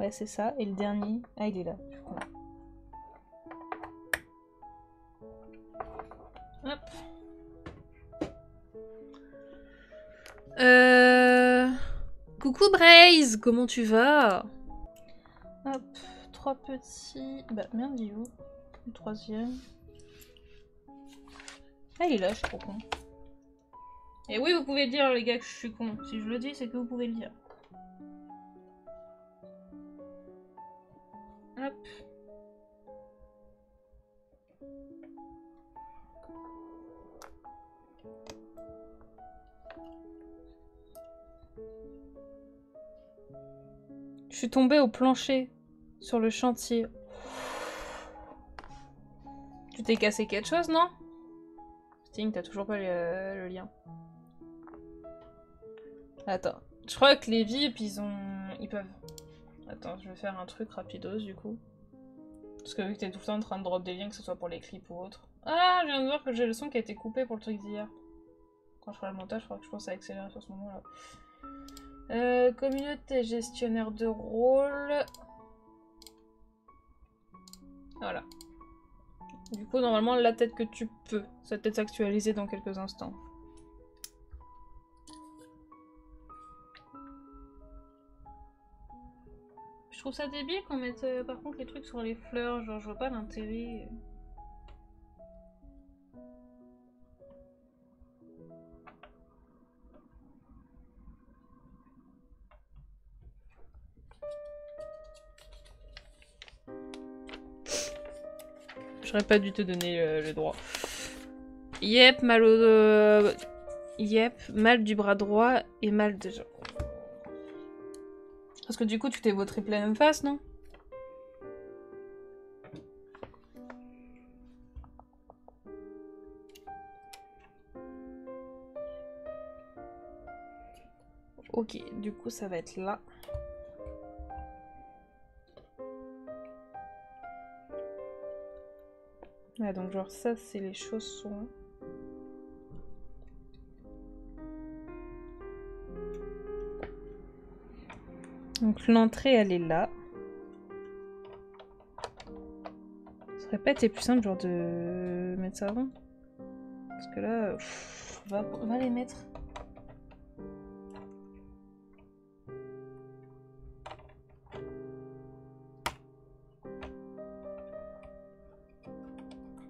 Ouais, c'est ça. Et le dernier... Ah, il est là. Hop. Coucou Braise, comment tu vas? Hop, 3 petits... Bah merde, il est où? Le troisième. Ah, il est là, je suis trop con. Et oui, vous pouvez le dire, les gars, que je suis con. Si je le dis, c'est que vous pouvez le dire. Hop. Je suis tombée au plancher, sur le chantier. Tu t'es cassé quelque chose, non? Sting, t'as toujours pas le lien. Attends. Je crois que les VIP, ils peuvent... Attends, je vais faire un truc rapidos, du coup. Parce que vu que t'es tout le temps en train de drop des liens, que ce soit pour les clips ou autre. Ah, je viens de voir que j'ai le son qui a été coupé pour le truc d'hier. Quand je ferai le montage, il faudra que je pense à accélérer sur ce moment-là. Communauté gestionnaire de rôle. Voilà. Du coup, normalement, la tête que tu peux. Ça va peut-être s'actualiser dans quelques instants. Je trouve ça débile qu'on mette par contre les trucs sur les fleurs. Genre, je vois pas l'intérêt. J'aurais pas dû te donner le droit. Yep, mal au... Yep, mal du bras droit et mal déjà. Parce que du coup, tu t'es vautré pleine face, non? Ok, Du coup, ça va être là. Ouais, donc genre ça, c'est les chaussons. Donc l'entrée, elle est là. Ça aurait pas été plus simple genre de mettre ça avant? Parce que là, on va les mettre.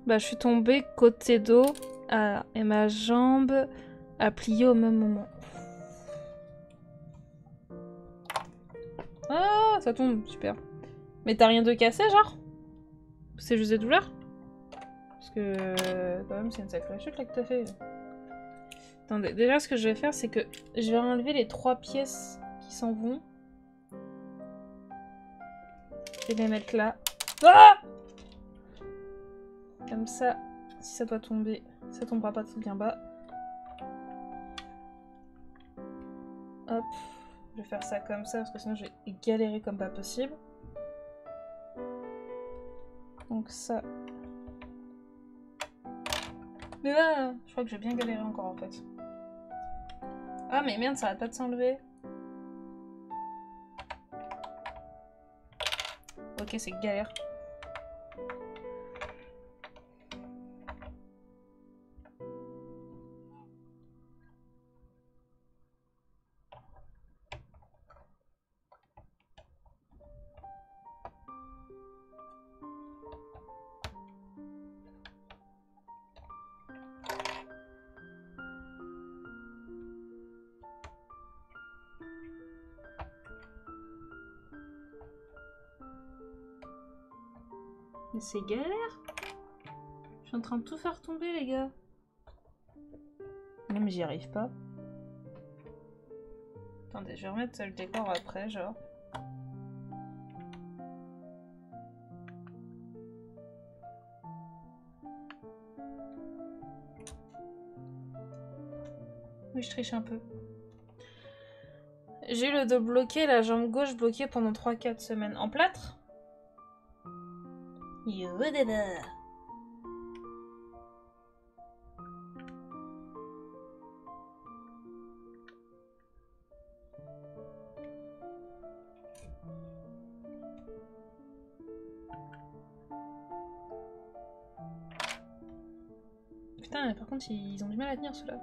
Bah, je suis tombée côté dos et ma jambe a plié au même moment. Ah, ça tombe, super. Mais t'as rien de cassé, genre? C'est juste des douleurs? Parce que quand même, c'est une sacrée chute là que t'as fait. Attendez, déjà ce que je vais faire, c'est que je vais enlever les 3 pièces qui s'en vont. Je vais les mettre là. Ah! Comme ça, si ça doit tomber, ça tombera pas bien bas. Hop, je vais faire ça comme ça parce que sinon je vais galérer comme pas possible. Donc ça. Mais là, je crois que j'ai bien galéré encore en fait. Ah mais merde, ça arrête pas de s'enlever. Ok, c'est galère. Mais c'est galère. Je suis en train de tout faire tomber les gars. Même j'y arrive pas. Attendez, je vais remettre le décor après, genre. Oui, je triche un peu. J'ai eu le dos bloqué, la jambe gauche bloquée pendant 3-4 semaines. En plâtre? Yodada. Putain, mais par contre, ils ont du mal à tenir ceux-là.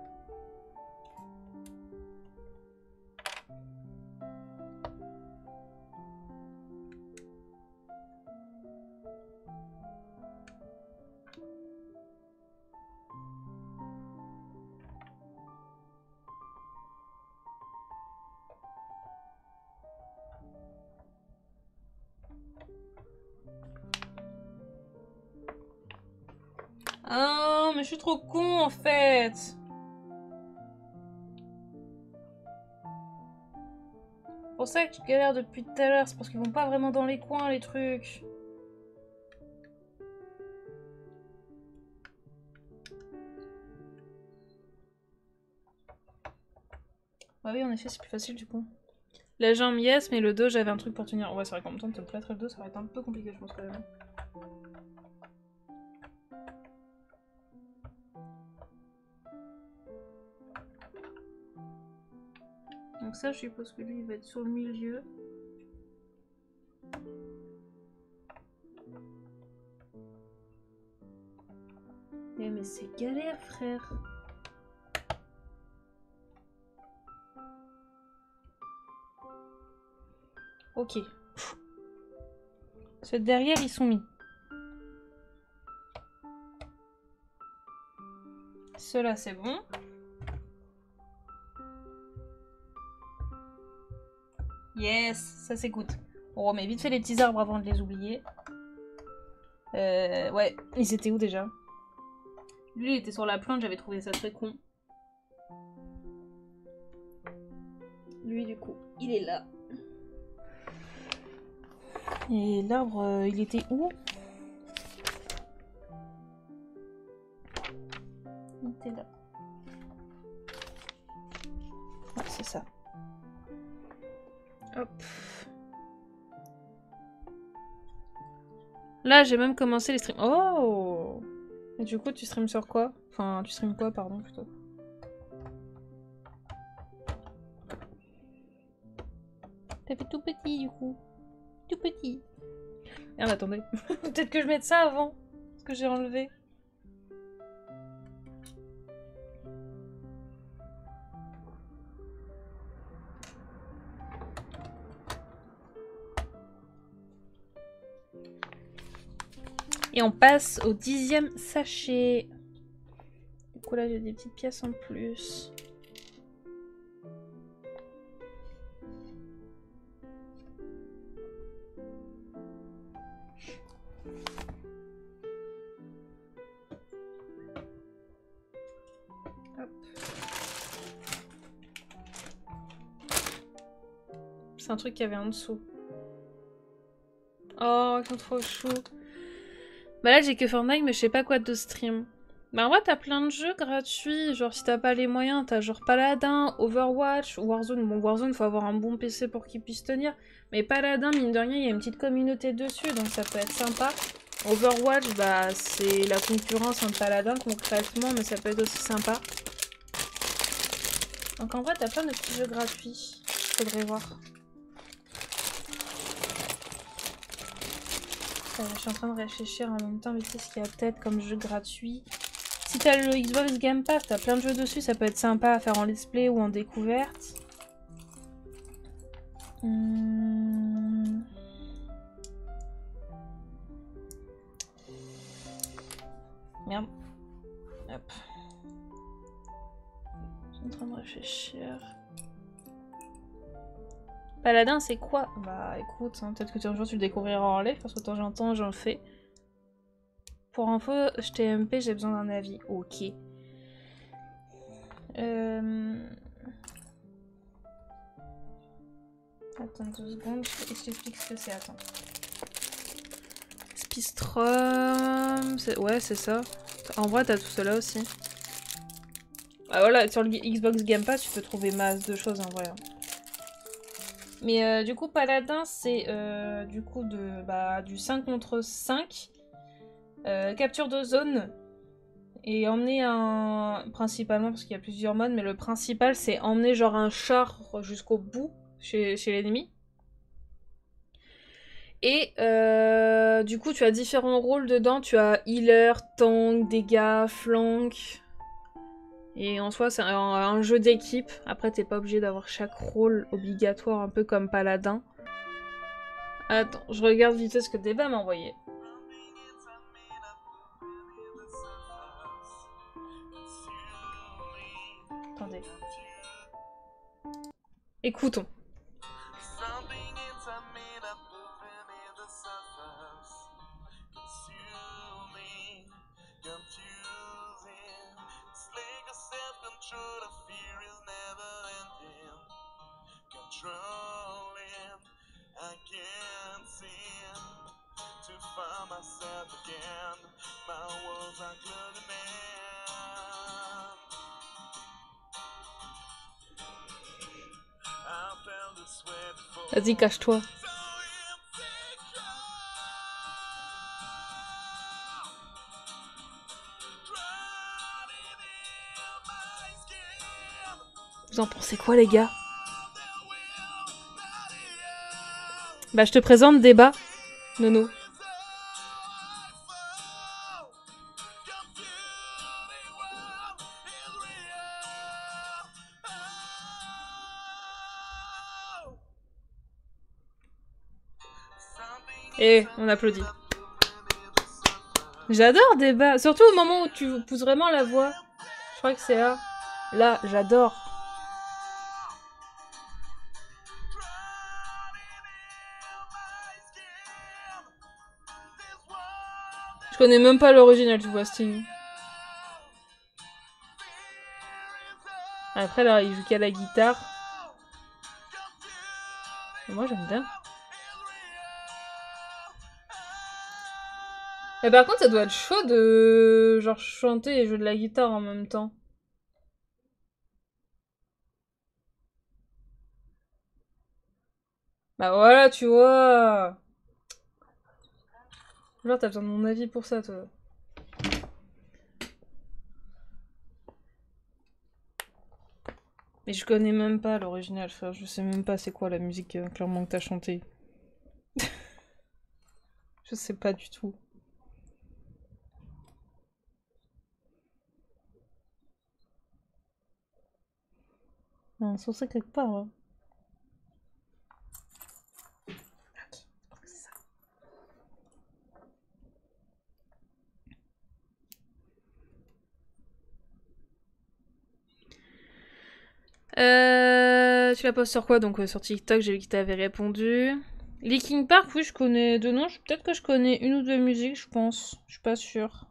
Ah, mais je suis trop con en fait. C'est pour ça que tu galères depuis tout à l'heure, c'est parce qu'ils vont pas vraiment dans les coins les trucs. Ah oui, en effet, c'est plus facile du coup. La jambe, yes, mais le dos, j'avais un truc pour tenir. Ouais, c'est vrai qu'en même temps, te plâtrer le dos, ça va être un peu compliqué, je pense quand même. Donc ça, je suppose que lui, il va être sur le milieu. Eh mais c'est galère, frère. Ok. Ceux derrière, ils sont mis. Ceux-là, c'est bon. Yes, ça c'est good. On remet vite fait les petits arbres avant de les oublier. Ouais, ils étaient où déjà? Lui, il était sur la plante, j'avais trouvé ça très con. Lui, du coup, il est là. Et l'arbre, il était où? Il était là. Ouais, c'est ça. Hop. Là, j'ai même commencé les streams. Oh! Et du coup, tu streams sur quoi? Enfin, tu streams quoi, pardon, plutôt? T'as fait tout petit, du coup. Tout petit. Merde, attendez. Peut-être que je mette ça avant. Parce que j'ai enlevé. Et on passe au 10e sachet. Du coup là j'ai des petites pièces en plus. C'est un truc qu'il y avait en dessous. Oh, ils sont trop chou. Bah là j'ai que Fortnite mais je sais pas quoi de stream. Bah en vrai t'as plein de jeux gratuits, genre si t'as pas les moyens, t'as genre Paladin, Overwatch, Warzone. Bon Warzone faut avoir un bon PC pour qu'il puisse tenir. Mais Paladin mine de rien il y a une petite communauté dessus donc ça peut être sympa. Overwatch bah c'est la concurrence entre Paladin concrètement mais ça peut être aussi sympa. Donc en vrai t'as plein de petits jeux gratuits, faudrait voir. Je suis en train de réfléchir en même temps, mais qu'est-ce qu'il y a peut-être comme jeu gratuit. Si t'as le Xbox Game Pass, t'as plein de jeux dessus, ça peut être sympa à faire en let's play ou en découverte. Merde. Hop. Je suis en train de réfléchir. Paladin, c'est quoi? Bah écoute, hein, peut-être que un jour tu le découvriras en live, parce que de temps en temps j'en fais. Pour info, je TMP, j'ai besoin d'un avis. Ok. Attends 2 secondes, je t'explique ce que c'est, attends. Spistrom... Ouais, c'est ça. En vrai, t'as tout cela aussi. Ah voilà, sur le Xbox Game Pass, tu peux trouver masse de choses en vrai. Mais du coup, Paladin, c'est du coup du 5 contre 5. Capture de zone. Et emmener un... Principalement, parce qu'il y a plusieurs modes, mais le principal, c'est emmener genre un char jusqu'au bout chez l'ennemi. Et du coup, tu as différents rôles dedans. Tu as healer, tank, dégâts, flank. Et en soi, c'est un jeu d'équipe. Après, t'es pas obligé d'avoir chaque rôle obligatoire, un peu comme Paladin. Attends, je regarde vite fait ce que Débat m'a envoyé. Attendez. Écoutons. Vas-y, cache-toi. Vous en pensez quoi, les gars? Bah, je te présente Débat, Nono. Et on applaudit. J'adore Débat, surtout au moment où tu pousses vraiment la voix. Je crois que c'est là. Là, j'adore. Je connais même pas l'original, tu vois, Sting. Après, là, il joue qu'à la guitare. Et moi, j'aime bien. Et par contre, ça doit être chaud de genre chanter et jouer de la guitare en même temps. Bah voilà, tu vois. Genre, t'as besoin de mon avis pour ça, toi. Mais je connais même pas l'original, frère. Je sais même pas c'est quoi la musique clairement que t'as chanté. Je sais pas du tout. Non, c'est ça quelque part, hein. Tu la postes sur quoi? Donc sur TikTok, j'ai vu que t'avais répondu. Linkin Park, oui, je connais deux noms. Peut-être que je connais une ou deux musiques, je pense. Je suis pas sûre.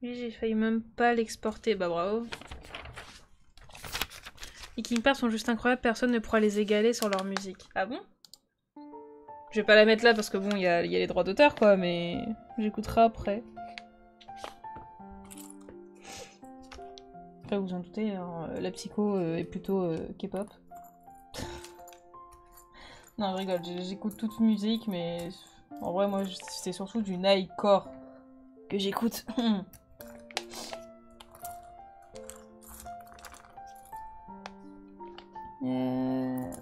Oui, j'ai failli même pas l'exporter. Bah bravo. Linkin Park sont juste incroyables, personne ne pourra les égaler sur leur musique. Ah bon? Je vais pas la mettre là parce que bon, il y a les droits d'auteur quoi, mais j'écouterai après. Après, vous en doutez, hein, la psycho est plutôt K-pop. Non, je rigole, j'écoute toute musique, mais en vrai, moi, c'est surtout du Nightcore que j'écoute.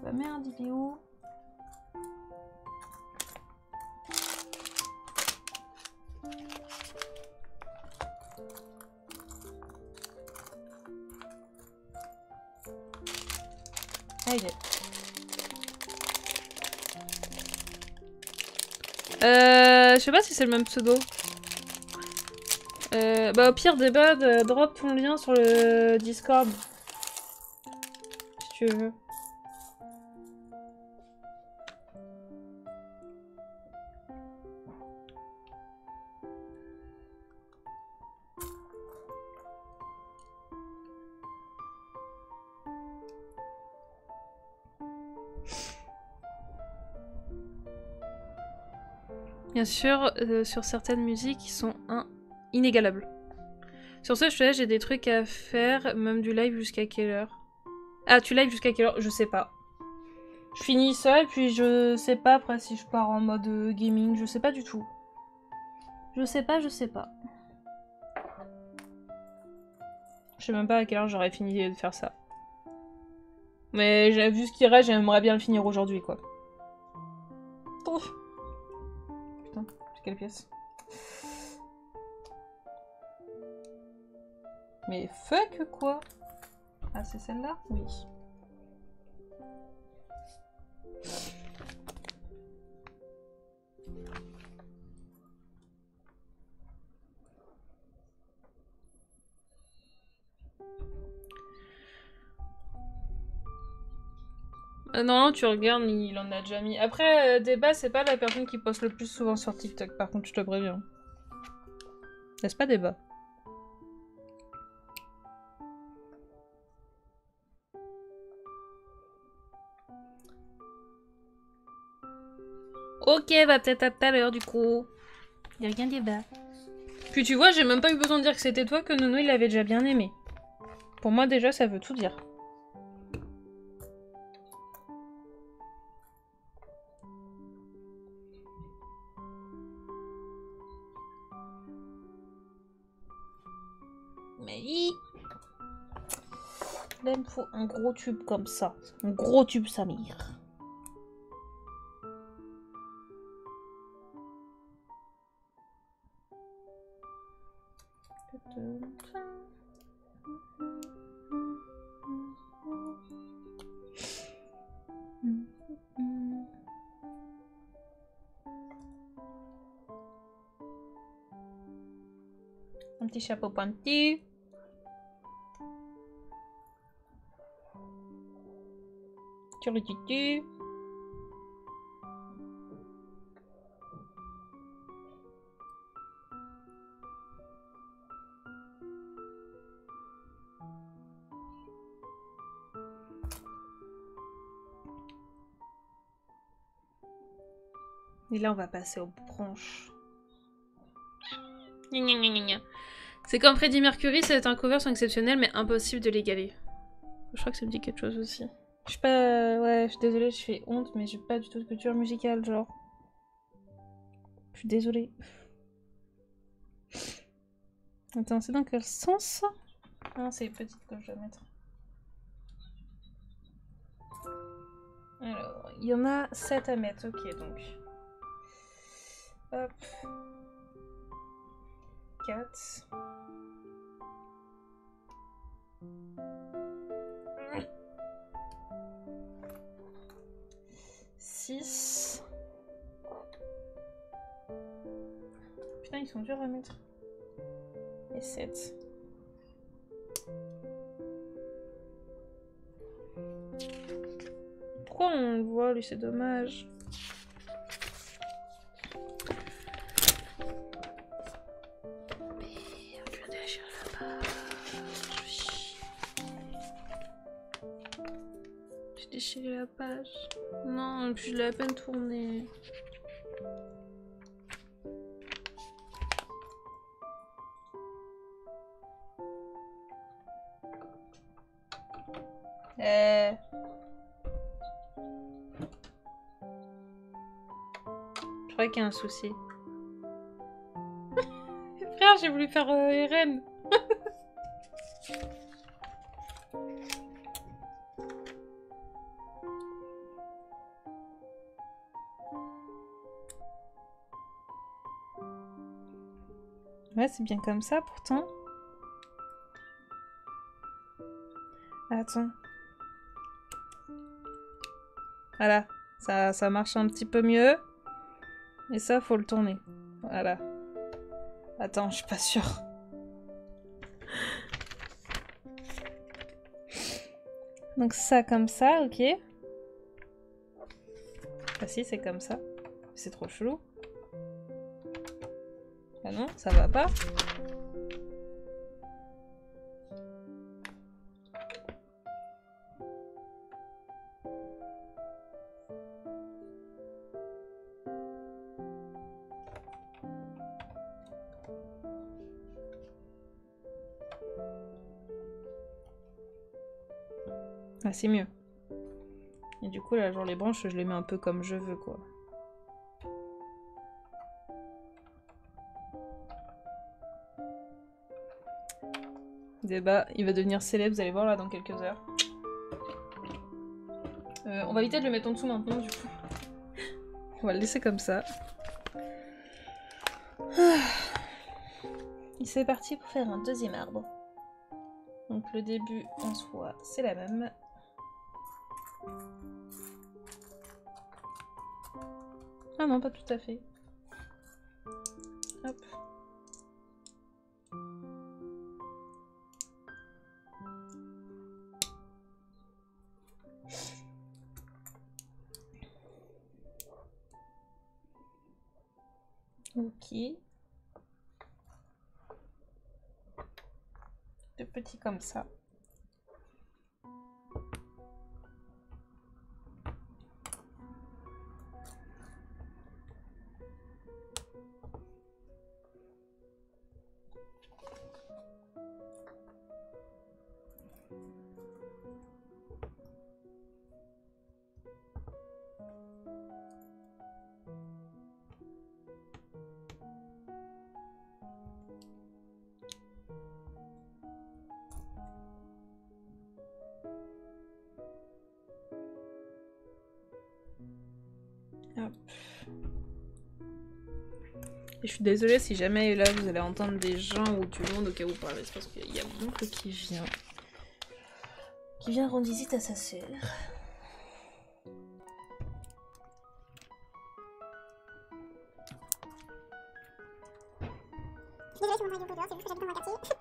Bah merde, il est où? Ah, il est. Je sais pas si c'est le même pseudo. Bah au pire, débat, drop ton lien sur le Discord. Si tu veux. Bien sûr, sur certaines musiques, ils sont inégalables. Sur ce, je te laisse, j'ai des trucs à faire, même du live jusqu'à quelle heure? Ah, tu live jusqu'à quelle heure? Je sais pas. Je finis ça et puis je sais pas après si je pars en mode gaming, je sais pas du tout. Je sais pas, je sais pas. Je sais même pas à quelle heure j'aurais fini de faire ça. Mais vu ce qu'il reste, j'aimerais bien le finir aujourd'hui quoi. Oh. Putain, c'est quelle pièce? Mais fuck quoi? Ah, c'est celle-là? Oui. Non, tu regardes, il en a déjà mis. Après, Débat, c'est pas la personne qui poste le plus souvent sur TikTok, par contre, je te préviens. N'est-ce pas, Débat? Ok, bah peut-être à tout à l'heure, du coup. Y'a rien Débat. Puis tu vois, j'ai même pas eu besoin de dire que c'était toi, que Nono, il l'avait déjà bien aimé. Pour moi, déjà, ça veut tout dire. Mais là, il me faut un gros tube comme ça. Un gros tube Samir. Un petit chapeau pointu. Tchuritutu. Et là, on va passer au branches. Gna gna gna gna gna. C'est comme Freddie Mercury, certains covers sont exceptionnels mais impossible de l'égaler. Je crois que ça me dit quelque chose aussi. Je suis pas... Ouais, je suis désolée, je fais honte, mais j'ai pas du tout de culture musicale, genre. Je suis désolée. Attends, c'est dans quel sens? Ah, c'est petite que je dois mettre. Alors, il y en a 7 à mettre, ok, donc. Hop. 4. Putain, ils sont durs à mettre. Et 7. Pourquoi on le voit, lui, c'est dommage. Merde, je viens de lâcher la page. J'ai déchiré la page. Non, puis je l'ai à peine tournée. Je crois qu'il y a un souci. Frère, j'ai voulu faire Eren. Ouais, c'est bien comme ça pourtant. Attends. Voilà, ça marche un petit peu mieux. Et ça, faut le tourner. Voilà. Attends, je suis pas sûre. Donc ça comme ça, ok. Ah si, c'est comme ça. C'est trop chelou. Ah non, ça va pas. Ah, c'est mieux. Et du coup, là, genre les branches, je les mets un peu comme je veux, quoi. Débat, il va devenir célèbre, vous allez voir là dans quelques heures. On va éviter de le mettre en dessous maintenant, du coup. On va le laisser comme ça. Et c'est parti pour faire un deuxième arbre. Donc le début en soi, c'est la même. Ah non, pas tout à fait. Hop. Ok. De petits comme ça. Hop. Et je suis désolée si jamais là vous allez entendre des gens ou du monde au cas où vous parlez, c'est parce qu'il y a mon oncle qui vient rendre visite à sa sœur. Je suis désolée si mon voix est un peu dehors, c'est juste que j'habite dans un quartier.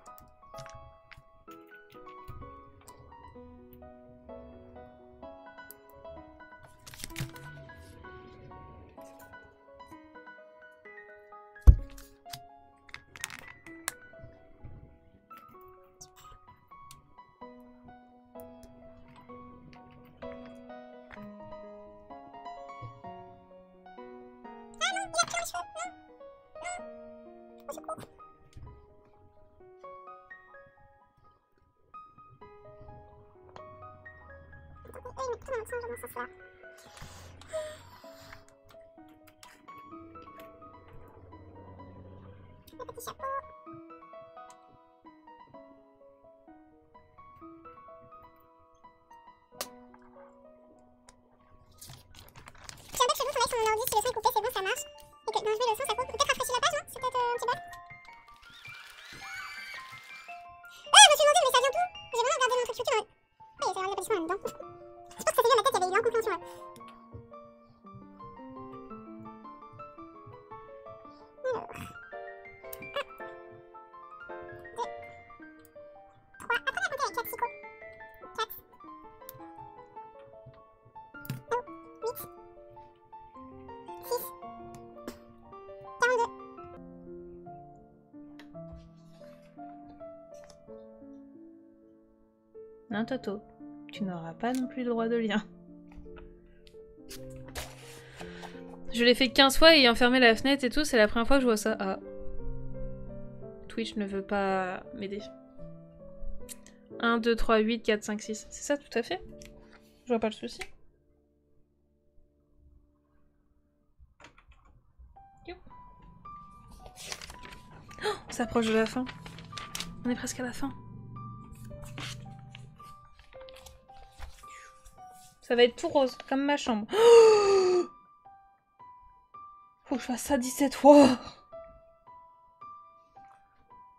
Ah non, il a pris les cheveux, non. Au secours. Attendez, mais plutôt dans l'autre sens, genre dans ce sens-là. Le petit chapeau. J'ai un peu de cheveux, faudrait que sur mon ordi, si le son est coupé, c'est bon, ça marche. Et que d'enlever le son, ça coupe. Peut-être rafraîchir la page, non? C'est peut-être un petit bug. Ah, je me suis demandé, mais ça vient d'où? J'ai vraiment regardé mon truc YouTube. Ah, il y a l'applaudissement là-dedans. Je pense que ça s'est vu dans ma tête, il y avait eu l'incompréhension là. Alors. 1, 2, 3. Après, on a compté avec 4 psychos. 4. Oh, 8. 6. 42. Non, Toto, tu n'auras pas non plus le droit de lien. Je l'ai fait 15 fois et ayant fermé la fenêtre et tout, c'est la première fois que je vois ça. Ah. Twitch ne veut pas m'aider. 1, 2, 3, 8, 4, 5, 6. C'est ça, tout à fait. Je vois pas le souci. Yo. Oh, on s'approche de la fin. On est presque à la fin. Ça va être tout rose, comme ma chambre. Oh, faut que je fasse ça 17 fois.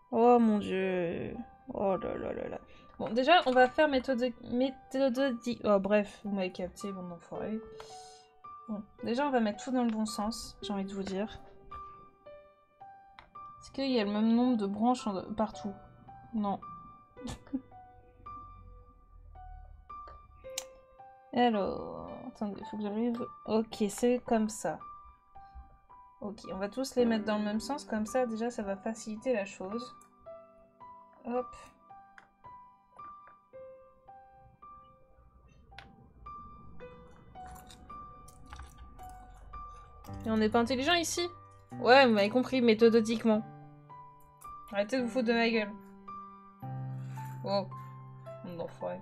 Oh mon dieu. Oh là là là là. Bon, déjà, on va faire méthode... Oh, bref, vous m'avez capté, bon enfoiré. Bon, déjà, on va mettre tout dans le bon sens, j'ai envie de vous dire. Est-ce qu'il y a le même nombre de branches partout? Non. Alors... Attendez, faut que j'arrive... Ok, c'est comme ça. Ok, on va tous les mettre dans le même sens, comme ça, déjà, ça va faciliter la chose. Hop. Et on n'est pas intelligent ici? Ouais, vous m'avez compris, méthodiquement. Arrêtez de vous foutre de ma gueule. Oh. On enfoiré.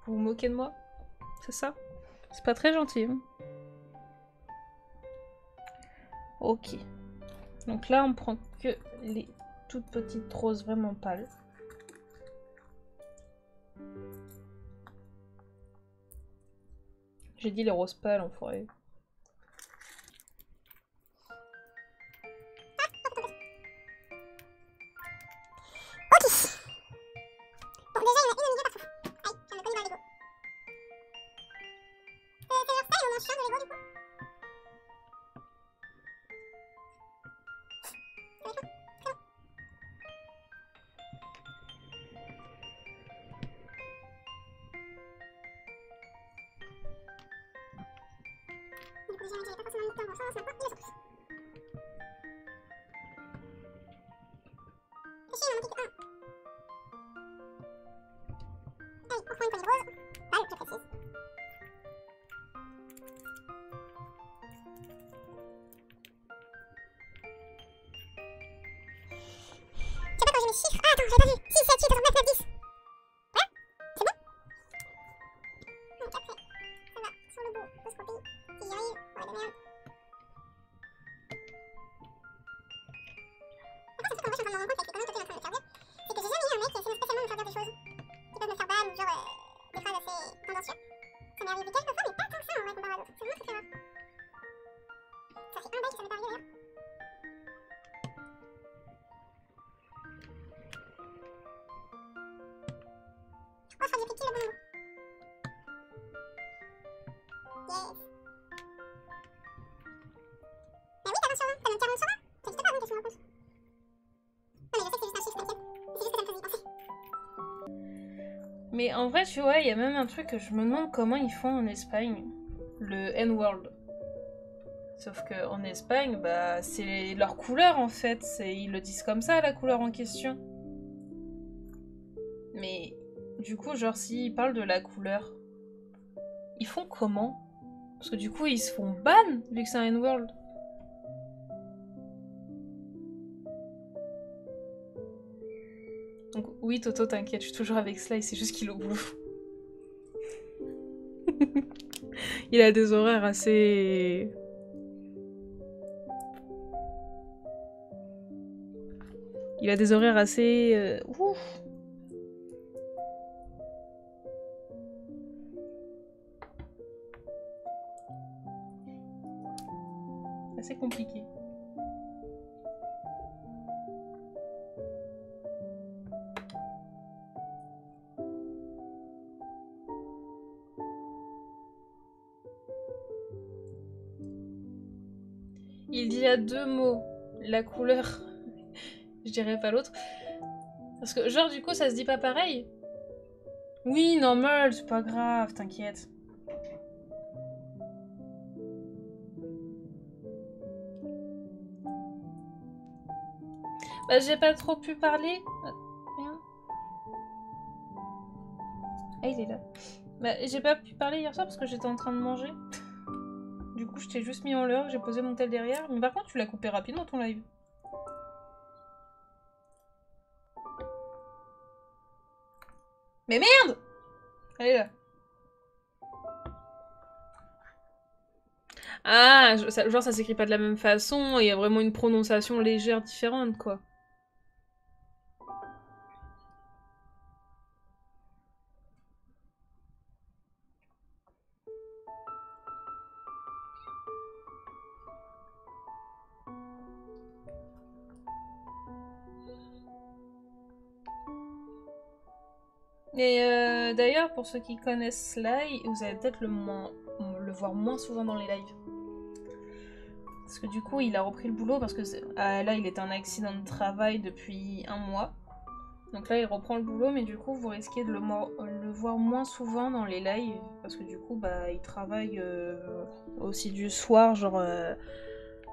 Vous vous moquez de moi? C'est ça? C'est pas très gentil. Hein. Ok. Donc là, on prend que les toutes petites roses vraiment pâles. J'ai dit les roses pâles, enfoiré. Mais en vrai, tu vois, il y a même un truc que je me demande comment ils font en Espagne. le N-World. Sauf qu'en Espagne, bah, c'est leur couleur en fait. Ils le disent comme ça, la couleur en question. Mais du coup, genre, s'ils parlent de la couleur, ils font comment? Parce que du coup, ils se font ban vu que c'est un N-World. Donc oui, Toto, t'inquiète, je suis toujours avec Sly, c'est juste qu'il est au boulot. Il a des horaires assez... Il a des horaires assez... Ouf. Assez compliqué. Il y a deux mots. La couleur. Je dirais pas l'autre. Parce que genre du coup ça se dit pas pareil. Oui, normal, c'est pas grave, t'inquiète. Bah j'ai pas trop pu parler. Rien. Ah il est là. Bah j'ai pas pu parler hier soir parce que j'étais en train de manger. Du coup je t'ai juste mis en l'heure, j'ai posé mon tel derrière. Mais par contre tu l'as coupé rapidement ton live. Mais merde! Elle est là. Ah, genre ça s'écrit pas de la même façon, il y a vraiment une prononciation légère différente, quoi. Et d'ailleurs, pour ceux qui connaissent Sly, vous allez peut-être le voir moins souvent dans les lives. Parce que du coup, il a repris le boulot parce que là, il était en accident de travail depuis 1 mois. Donc là, il reprend le boulot, mais du coup, vous risquez de le voir moins souvent dans les lives. Parce que du coup, bah, il travaille aussi du soir, genre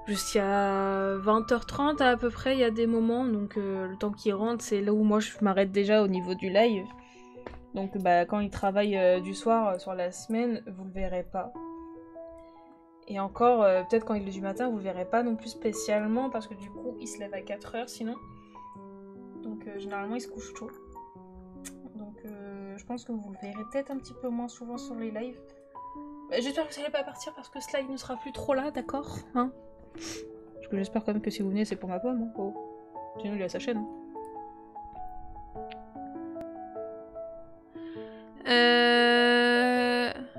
jusqu'à 20h30 à peu près, il y a des moments. Donc le temps qu'il rentre, c'est là où moi, je m'arrête déjà au niveau du live. Donc bah, quand il travaille du soir sur la semaine, vous le verrez pas. Et encore, peut-être quand il est du matin, vous le verrez pas non plus spécialement parce que du coup, il se lève à 4h sinon. Donc généralement, il se couche tôt. Donc je pense que vous le verrez peut-être un petit peu moins souvent sur les lives. Bah, j'espère que ça n'allait pas partir parce que Sly ne sera plus trop là, d'accord, hein? Parce que j'espère quand même que si vous venez, c'est pour ma pomme. Hein. Oh. Sinon, il a sa chaîne. Hein.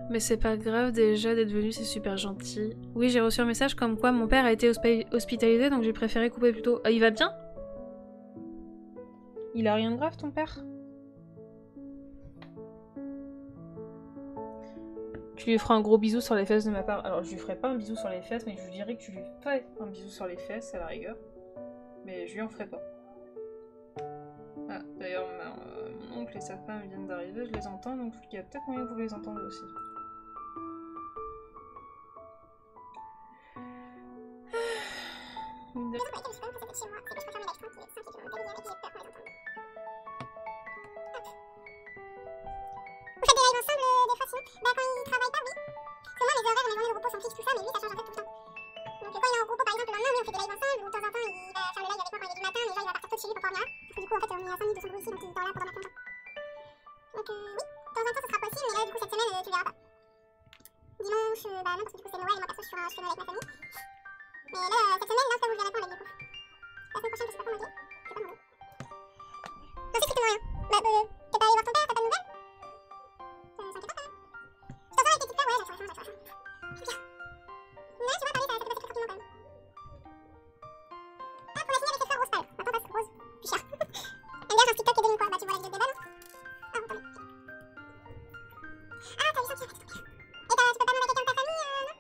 Mais c'est pas grave déjà d'être venu, c'est super gentil. Oui, j'ai reçu un message comme quoi mon père a été hospitalisé, donc j'ai préféré couper plus tôt. Ah, il va bien? Il a rien de grave, ton père? Tu lui feras un gros bisou sur les fesses de ma part. Alors, je lui ferai pas un bisou sur les fesses, mais je lui dirais que tu lui fais un bisou sur les fesses, à la rigueur. Mais je lui en ferai pas. Ah, d'ailleurs, mon oncle et sa femme viennent d'arriver, je les entends, donc il y a peut-être moyen que vous les entendez aussi. Vous faites des lives ensemble des fois sinon? Bah quand il travaille pas, oui. Parce que moi mes horaires, mes journées de repos sont fixes tout ça, mais lui ça change en fait tout le temps. Donc quand il est en repos par exemple le lendemain, oui on fait des lives ensemble, ou de temps en temps il va faire le live avec moi quand il est du matin, mais genre il va partir tôt de chez lui pour pouvoir venir là. Parce que du coup en fait on est à 5 minutes de son boulot ici, donc il dort là pour dormir plus longtemps. Donc oui, de temps en temps ça sera possible, mais là du coup cette semaine tu le verras pas. Dimanche, bah non parce que du coup c'est Noël et moi perso je fais Noël avec ma famille. Mais là cette semaine, là en tout cas vous le verrez pas avec du coup. La semaine prochaine je sais pas comment on dit, je sais pas demander. Non c'est strictement rien. Bah t'es pas allé voir ton père, t'as pas de nouvelles? Ça inquiète pas quand même. Je t'entends avec tes petites fleurs, ouais, j'attends ça. Non, tu vois, parler, ça peut passer très tranquillement quand même. Ah, pour la signer avec les fleurs rose pâle. Maintenant, passe rose, plus cher. Elle vient sur TikTok et des quoi. Bah, tu vois la vidéo de débat, non? Ah, bon, tant mieux. Ah, t'as vu ça, tu vas. Et tu peux pas demander à quelqu'un de ta famille, non?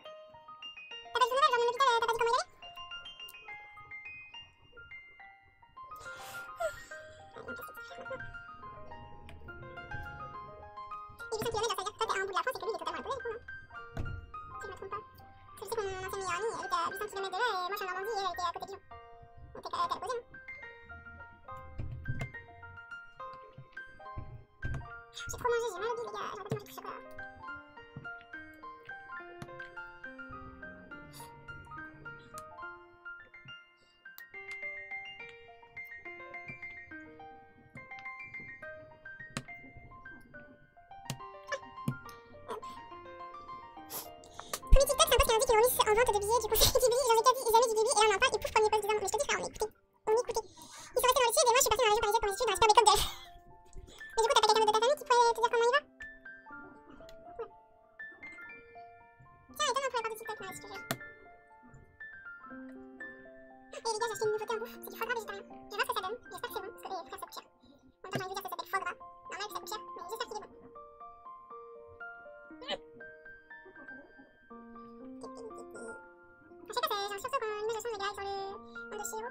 T'as pas du tout de nouvelles, genre de l'hôpital, t'as pas dit comment il allait? Il vit 5 km, ça veut dire que toi t'es à un bout de la France et que lui il est totalement à l'opposé du coup, hein? sais que mon ancienne meilleure amie habite à 800 km de là et moi je suis en Normandie et elle était à côté de Lyon. Donc t'es à l'opposé, hein. J'ai trop mangé, j'ai mal au bide les gars, j'aurais pas dû manger tout ce chocolat. Premier TikTok, c'est un pote qui a dit qu'il remise en vente de billets du conseil du billet, j'en ai quasi jamais du billet et là on en parle et pouf, premier post dedans. Mais je te dis frère, on écoutait. On écoutait. Ils sont restés dans le sud et moi je suis partie dans la région parisienne pour mes études dans la super méthode d'elle. Mais du coup, t'as pas quelqu'un d'autre de ta famille qui pourrait te dire comment il va? Tiens, étonne, on pourrait parler de TikTok, moi, si je te jure. Et les gars, j'ai acheté une nouveauté en bouffe, c'est du foie gras végétarien. Je vais voir ce que ça donne, j'espère que c'est bon, parce que les frères ça coûte cher. En même temps, j'ai envie de dire que ça s'appelle foie gras. Normal que ça coûte cher, mais j'espère qu'il est bon. Je sais pas, j'ai un sursaut quand l'image de sang est direct sur le nom de Chihiro.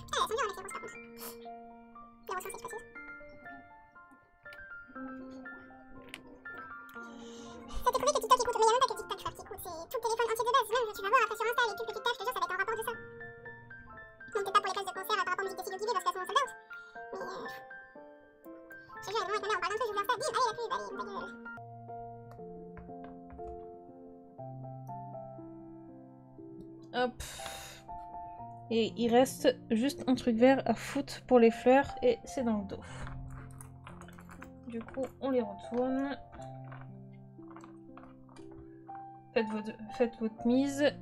Ah, elles sont dures avec les roses par contre. Les roses c'est facile. Ça t'est prouvé que TikTok écoute, mais y'a même pas que TikTok frère qui écoute, c'est tout le téléphone entier de base. Même tu vas voir après sur Insta les pubs que TikTok, je te jure, ça va être en rapport de ça. Donc peut-être pas pour les places de concert par rapport aux musiques des studios guidés parce qu'elles sont sold out. Mais je te jure, avec ma mère on parle un peu, j'ouvre Insta, bim, allez la pub, allez, ta gueule. Hop. Et il reste juste un truc vert à foutre pour les fleurs et c'est dans le dos. Du coup, on les retourne. Faites votre mise.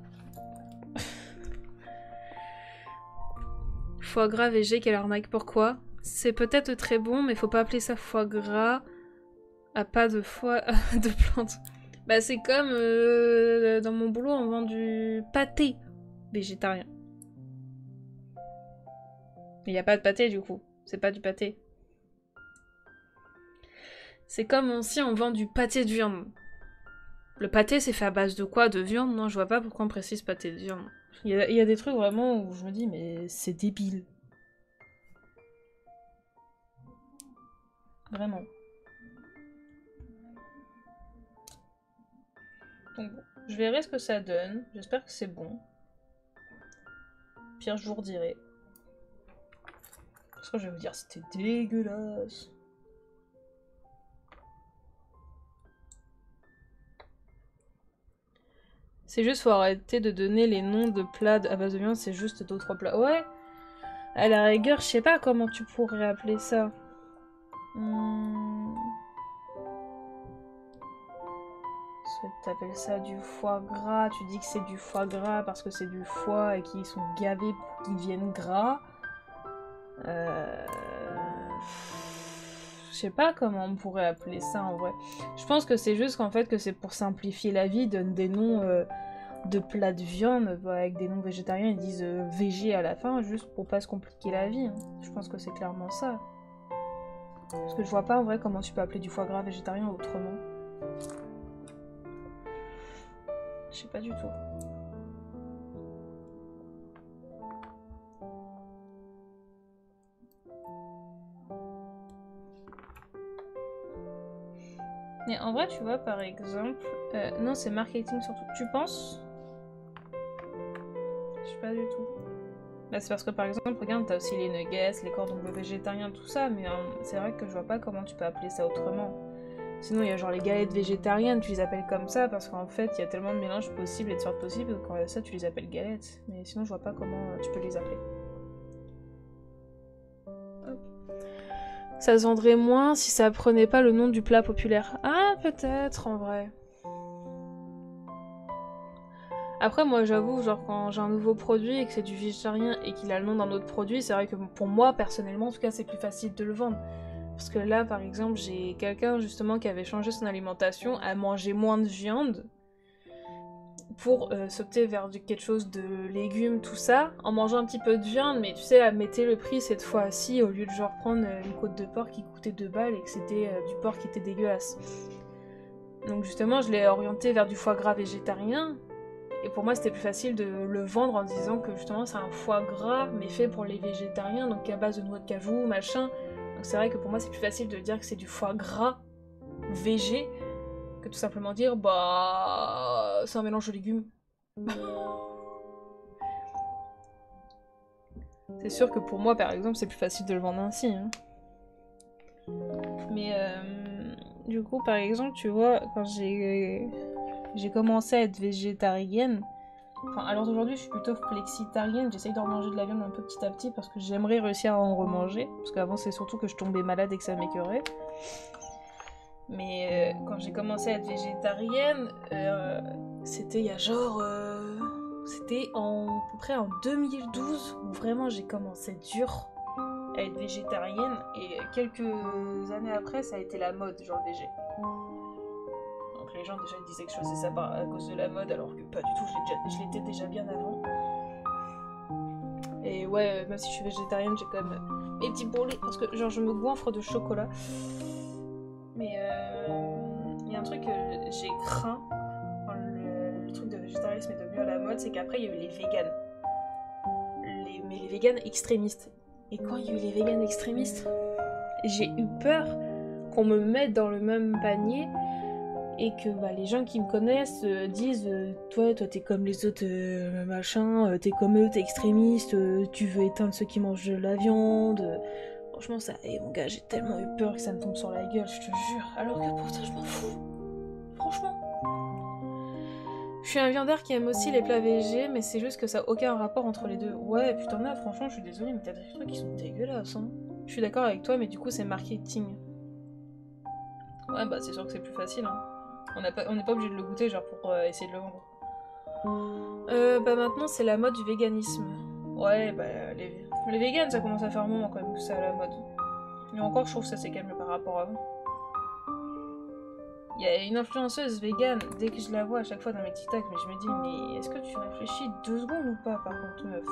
Foie gras végé, quelle arnaque, pourquoi? C'est peut-être très bon, mais faut pas appeler ça foie gras à pas de foie de plante. Bah c'est comme dans mon boulot, on vend du pâté végétarien. Il n'y a pas de pâté du coup, c'est pas du pâté. C'est comme si on vend du pâté de viande. Le pâté c'est fait à base de quoi? De viande? Non, je vois pas pourquoi on précise pâté de viande. Il y a des trucs vraiment où je me dis mais c'est débile. Vraiment. Donc bon, je verrai ce que ça donne. J'espère que c'est bon. Pire, je vous redirai. Parce que je vais vous dire, c'était dégueulasse. C'est juste, faut arrêter de donner les noms de plats à base de viande, c'est juste 2-3 plats. Ouais, à la rigueur, je sais pas comment tu pourrais appeler ça. T'appelles ça du foie gras, tu dis que c'est du foie gras parce que c'est du foie et qu'ils sont gavés pour qu'ils deviennent gras. Je sais pas comment on pourrait appeler ça en vrai. Je pense que c'est juste qu'en fait que c'est pour simplifier la vie, ils donnent des noms de plats de viande avec des noms végétariens, ils disent végé à la fin juste pour pas se compliquer la vie. Je pense que c'est clairement ça. Parce que je vois pas en vrai comment tu peux appeler du foie gras végétarien autrement. Je sais pas du tout. Mais en vrai, tu vois, par exemple... non, c'est marketing surtout. Tu penses? Je sais pas du tout. Bah, c'est parce que, par exemple, regarde, t'as aussi les nuggets, les cordons bleus végétariens, tout ça, mais c'est vrai que je vois pas comment tu peux appeler ça autrement. Sinon, il y a genre les galettes végétariennes, tu les appelles comme ça, parce qu'en fait, il y a tellement de mélanges possibles et de sortes possibles, que quand il y a ça, tu les appelles galettes. Mais sinon, je vois pas comment tu peux les appeler. Hop. Ça se vendrait moins si ça prenait pas le nom du plat populaire. Ah, peut-être, en vrai. Après, moi, j'avoue, genre, quand j'ai un nouveau produit et que c'est du végétarien et qu'il a le nom d'un autre produit, c'est vrai que pour moi, personnellement, en tout cas, c'est plus facile de le vendre. Parce que là, par exemple, j'ai quelqu'un, justement, qui avait changé son alimentation à manger moins de viande pour s'opter vers quelque chose de légumes, tout ça, en mangeant un petit peu de viande, mais tu sais, elle mettait le prix cette fois-ci, au lieu de genre prendre une côte de porc qui coûtait 2 balles et que c'était du porc qui était dégueulasse. Donc justement, je l'ai orienté vers du foie gras végétarien, Et pour moi, c'était plus facile de le vendre en disant que justement c'est un foie gras, mais fait pour les végétariens, donc à base de noix de cajou, machin. Donc c'est vrai que pour moi, c'est plus facile de dire que c'est du foie gras végé, que tout simplement dire, bah, c'est un mélange de légumes. C'est sûr que pour moi, par exemple, c'est plus facile de le vendre ainsi. Hein. Mais du coup, par exemple, tu vois, quand j'ai commencé à être végétarienne, enfin, alors aujourd'hui, je suis plutôt flexitarienne, j'essaye de remanger de la viande un peu petit à petit parce que j'aimerais réussir à en remanger, parce qu'avant, c'est surtout que je tombais malade et que ça m'écœurait. Mais quand j'ai commencé à être végétarienne, c'était il y a genre... c'était à peu près en 2012 où vraiment j'ai commencé dur à être végétarienne et quelques années après ça a été la mode, genre le végé. Donc les gens déjà disaient que je faisais ça à cause de la mode alors que pas du tout, je l'étais déjà bien avant. Et ouais, même si je suis végétarienne, j'ai quand même mes petits bourrelets parce que genre je me goinfre de chocolat. Mais il y a un truc que j'ai craint quand le truc de végétarisme est devenu à la mode, c'est qu'après il y a eu les véganes. Mais les véganes extrémistes. Et quand il y a eu les véganes extrémistes, j'ai eu peur qu'on me mette dans le même panier et que bah, les gens qui me connaissent disent toi t'es comme les autres machin, t'es comme eux, t'es extrémiste, tu veux éteindre ceux qui mangent de la viande. Franchement ça, et mon gars, j'ai tellement eu peur que ça me tombe sur la gueule, je te jure. Alors que pourtant je m'en fous. Franchement. Je suis un viandard qui aime aussi les plats végés, mais c'est juste que ça n'a aucun rapport entre les deux. Ouais, putain, là, franchement, je suis désolée, mais t'as des trucs qui sont dégueulasses, hein. Je suis d'accord avec toi, mais du coup, c'est marketing. Ouais, bah, c'est sûr que c'est plus facile, hein. On n'est pas obligé de le goûter, genre, pour essayer de le vendre. Bah, maintenant, c'est la mode du véganisme. Ouais, bah, les véganes, ça commence à faire un moment, quand même, que c'est à la mode. Et encore, je trouve que ça s'est calmé par rapport à avant. Il y a une influenceuse végane, dès que je la vois à chaque fois dans mes TikTok, mais je me dis, mais est-ce que tu réfléchis 2 secondes ou pas, par contre, meuf?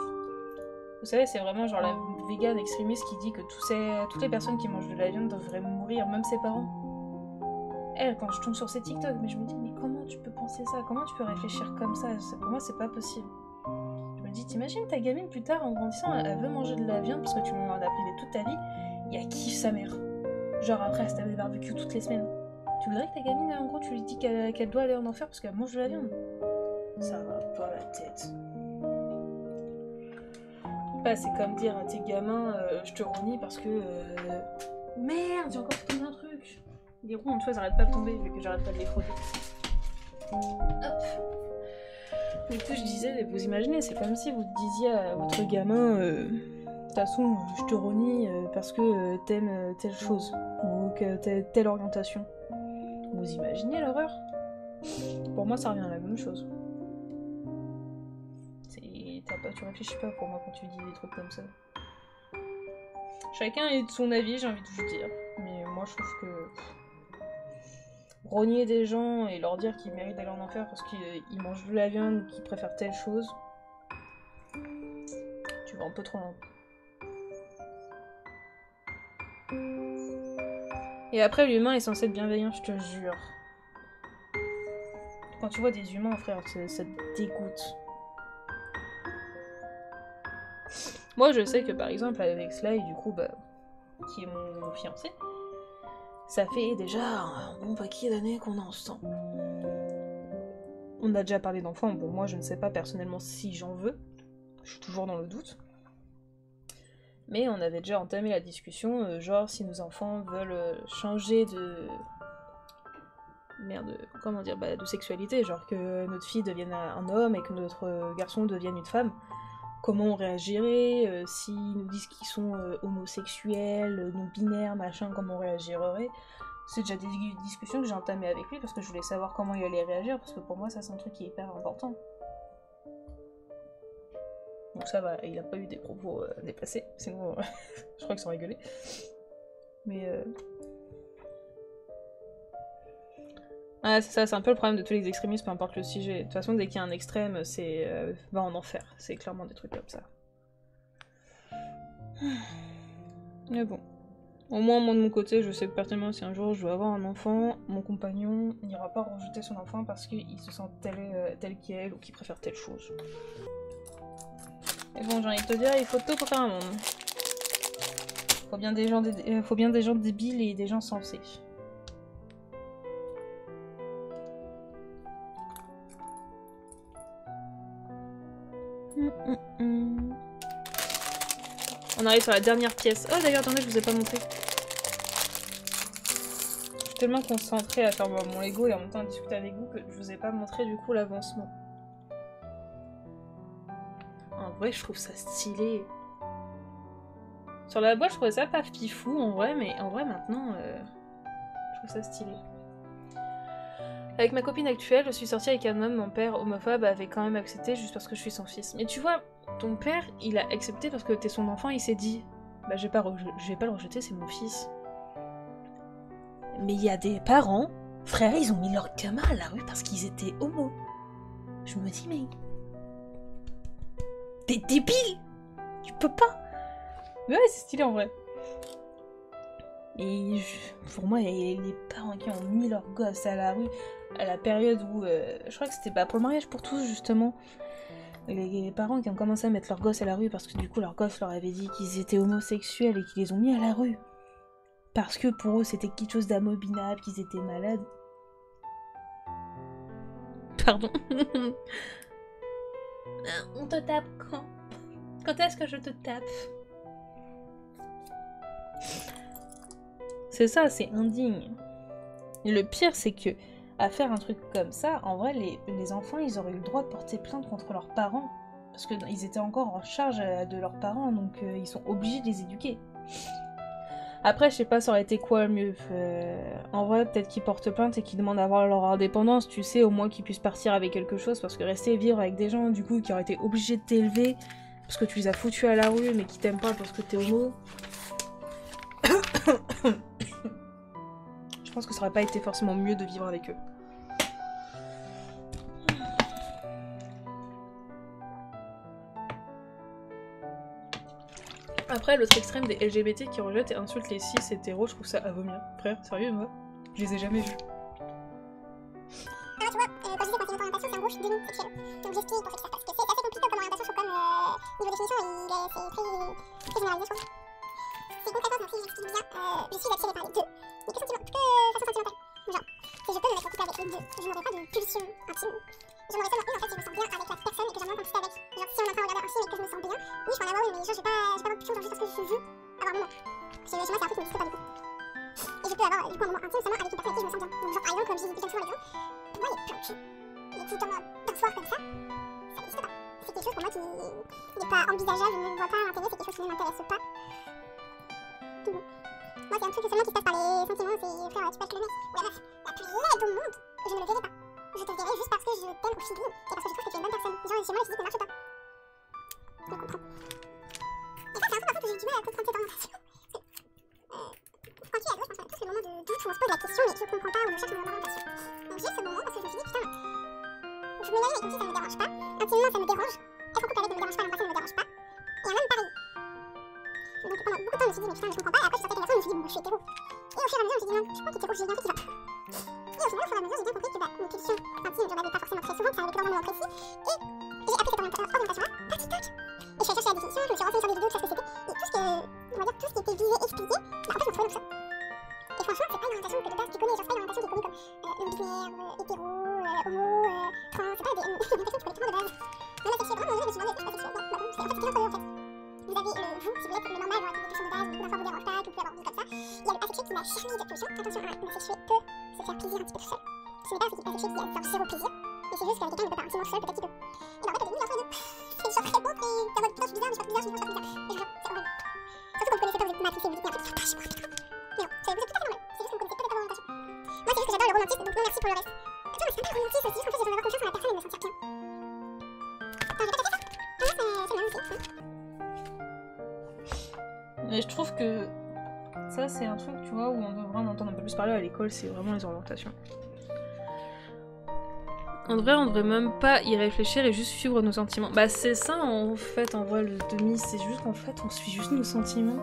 Vous savez, c'est vraiment genre la végane extrémiste qui dit que toutes les personnes qui mangent de la viande devraient mourir, même ses parents. Elle, quand je tombe sur ses TikTok, mais je me dis, mais comment tu peux penser ça? Comment tu peux réfléchir comme ça? Pour moi, c'est pas possible. Je me dis, t'imagines ta gamine plus tard, en grandissant, elle veut manger de la viande parce que tu m'en as privé toute ta vie, et elle kiffe sa mère. Genre après, elle se tape des barbecues toutes les semaines. Tu voudrais que ta gamine, en gros, tu lui dis qu'elle doit aller en enfer parce qu'elle mange de la viande? Ça va pas la tête. Bah, c'est comme dire à tes gamins, je te renie parce que... Merde, j'ai encore tombé un truc. Les roues, en tout cas, ils arrêtent pas de tomber vu que j'arrête pas de les frotter. Hop. Du coup, je disais, vous imaginez, c'est comme si vous disiez à votre gamin... de toute façon, je te renie parce que t'aimes telle chose ou que telle orientation. Vous imaginez l'horreur? Pour moi, ça revient à la même chose. Tu réfléchis pas pour moi quand tu dis des trucs comme ça. Chacun est de son avis, j'ai envie de vous dire. Mais moi, je trouve que rogner des gens et leur dire qu'ils méritent d'aller en enfer parce qu'ils mangent de la viande ou qu'ils préfèrent telle chose, tu vas un peu trop loin. Et après, l'humain est censé être bienveillant, je te jure. Quand tu vois des humains, frère, ça te dégoûte. Moi, je sais que par exemple, avec Sly, du coup, bah, qui est mon fiancé, ça fait déjà un bon paquet d'années qu'on est ensemble. On a déjà parlé d'enfants, bon, moi, je ne sais pas personnellement si j'en veux. Je suis toujours dans le doute. Mais on avait déjà entamé la discussion, genre si nos enfants veulent changer de... Merde, comment dire, bah, de sexualité, genre que notre fille devienne un homme et que notre garçon devienne une femme. Comment on réagirait, s'ils nous disent qu'ils sont homosexuels, non-binaires, machin, comment on réagirait. C'est déjà des discussions que j'ai entamées avec lui parce que je voulais savoir comment il allait réagir, parce que pour moi ça c'est un truc qui est hyper important. Donc ça va, il a pas eu des propos déplacés, sinon je crois qu'ils sont rigolés. Mais ouais, c'est ça, c'est un peu le problème de tous les extrémistes, peu importe le sujet. De toute façon, dès qu'il y a un extrême, c'est va en enfer. C'est clairement des trucs comme ça. Mais bon. Au moins, moi de mon côté, je sais que pertinemment, si un jour je veux avoir un enfant, mon compagnon n'ira pas rejeter son enfant parce qu'il se sent tel qu'elle ou qu'il préfère telle chose. Mais bon, j'ai envie de te dire, il faut tout pour faire un monde. Faut bien des gens débiles et des gens sensés. On arrive sur la dernière pièce. Oh d'ailleurs, attendez, je vous ai pas montré. Je suis tellement concentrée à faire mon Lego et en même temps à discuter avec vous que je vous ai pas montré du coup l'avancement. En vrai, je trouve ça stylé. Sur la boîte, je trouvais ça pas fifou en vrai, mais en vrai maintenant, je trouve ça stylé. Avec ma copine actuelle, je suis sortie avec un homme, mon père homophobe avait quand même accepté juste parce que je suis son fils. Mais tu vois, ton père, il a accepté parce que t'es son enfant, il s'est dit bah je vais pas le rejeter, c'est mon fils. Mais il y a des parents, frère, ils ont mis leur gamin à la rue parce qu'ils étaient homo. Je me dis mais... T'es débile! Tu peux pas! Mais ouais, c'est stylé en vrai. Et pour moi, les parents qui ont mis leurs gosses à la rue à la période où... je crois que c'était pour le mariage pour tous, justement. Les parents qui ont commencé à mettre leurs gosses à la rue parce que du coup, leurs gosses leur avaient dit qu'ils étaient homosexuels et qu'ils les ont mis à la rue. Parce que pour eux, c'était quelque chose d'amominable, qu'ils étaient malades. Pardon. On te tape quand? Quand est-ce que je te tape? C'est ça, c'est indigne. Et le pire, c'est que à faire un truc comme ça, en vrai, les enfants, ils auraient eu le droit de porter plainte contre leurs parents. Parce qu'ils étaient encore en charge de leurs parents, donc ils sont obligés de les éduquer. Après, je sais pas, ça aurait été quoi le mieux. En vrai, peut-être qu'ils portent plainte et qu'ils demandent à avoir leur indépendance, tu sais, au moins qu'ils puissent partir avec quelque chose, parce que rester vivre avec des gens, du coup, qui auraient été obligés de t'élever, parce que tu les as foutus à la rue, mais qui t'aiment pas parce que t'es homo. Je pense que ça aurait pas été forcément mieux de vivre avec eux. Après, l'autre extrême des LGBT qui rejettent et insultent les cis hétéros, je trouve ça à vomir. Frère, sérieux, moi, je les ai jamais vus. Ah, tu vois, quand je disais quand c'est une orientation, c'est en gros, je suis demi-sexuelle. Donc j'explique pour ceux qui savent pas ce que c'est. C'est assez compliqué comme orientation, sur comme niveau définition, c'est très généralisé, je trouve. C'est concrètement, si j'explique bien, je suis attirée par les deux. Mais que façon sentimentale. Genre, si je peux me mettre en couple avec les deux, je n'aurai pas de pulsion intime. J'en aurai seulement une en fait si je me sens bien avec la personne et que j'aimerais discuter avec. Genre, si on a pas un regard intime et que je me sens bien, oui, je peux en avoir une, mais genre, j'ai pas de pulsion genre juste parce que je veux avoir un moment. Parce que chez moi, c'est un truc qui n'existe pas du coup. Et je peux avoir du coup un moment intime seulement avec une personne avec qui je me sens bien. Donc, genre, par exemple, comme je dis toujours les gens, pour moi, il y a plein de choses. Mais tout d'un soir comme ça n'existe pas. C'est quelque chose pour moi qui n'est pas envisageable, je ne vois pas l'intérêt, c'est quelque chose qui ne m'intéresse pas. Tout bon. Moi, c'est un truc que seulement qui se passe par les sentiments, c'est frère, tu passes le mec ou la meuf la plus laide au monde, je ne le verrai pas. Je te verrai juste parce que je t'aime au feeling et parce que je trouve que tu es une bonne personne. Genre, chez moi, le physique ne marche pas. Je le comprends. Et ça, c'est un truc que j'ai du mal à comprendre cette orientation. Quand tu es ado, je pense qu'on a tous le moment de doute où on se pose la question mais je comprends pas ou je cherche mon orientation. Donc j'ai ce moment parce que je me suis dit, putain, je me lève et une fille, ça me dérange pas. Intimement, ça me dérange. Être en couple avec ne me dérange pas, l'embrasser ne me dérange pas. Et un homme, pareil. Donc pendant beaucoup de temps, je me suis dit, mais putain, je comprends pas. Et après, je suis sortie avec la personne, je me suis dit, bon, je suis hétéro. Et au fur et à mesure, je me suis dit, non, je crois qu'hétéro, j'ai bien fait qui va. Et au final, au fur et à mesure, j'ai bien compris que mes pulsions intimes, j'en avais pas forcément très souvent, que ça arrivait que dans un moment précis. Et j'ai appris cette orientation-là par TikTok. Et je suis allée chercher la définition, je me suis renseignée sur des vidéos de ce que c'était. Et tout ce que, on va dire, tout ce qui était visé, expliqué, bah en fait, je me trouvais dans ça. Et franchement, c'est pas une orientation que de base tu connais, genre c'est pas une orientation qui est connue comme non-binaire, hétéro, homo, trans, c'est pas des orientations que tu connais vraiment de base. Non, la sexuelle, vraiment, je me suis demandé, est-ce que je suis pas sexuelle? Non, c'est en fait, c'est bien connu en fait. Vous avez vous, si vous êtes le normal, genre avec des pulsions de base, beaucoup d'enfants vous dérange pas, tout peut avoir une vie comme ça. Il y a le asexué qui m'a charmé cette pulsion. Attention, un asexué peut se faire plaisir un petit peu tout seul. Ce n'est pas un asexué qui a genre zéro plaisir, mais c'est juste qu'avec quelqu'un il ne peut pas intimement seul, peut-être qu'il peut. Et en fait, au début, j'ai c'est genre très beau, et t'es en mode putain, je suis bizarre, mais je suis pas bizarre, je suis bizarre. Et je jure, c'est horrible. Surtout quand vous connaissez pas, vous êtes matrixé, vous dites, mais en fait, je suis pas putain. Mais non, vous êtes tout à fait normal, c'est juste que vous connaissez pas l'orientation. Moi, c'est juste que j'adore le romantisme, donc non merci pour le reste. Tu vois, mais c'est pas le romantisme, c'est juste qu'en fait, j'ai besoin d'avoir confiance en la personne et de me sentir bien. Attends, j'ai pas fait ça? Ah, c'est bien aussi. Mais je trouve que ça, c'est un truc, tu vois, où on devrait en entendre un peu plus parler à l'école, c'est vraiment les orientations. En vrai, on devrait même pas y réfléchir et juste suivre nos sentiments. Bah c'est ça en fait, en vrai, le demi, c'est juste qu'en fait, on suit juste nos sentiments.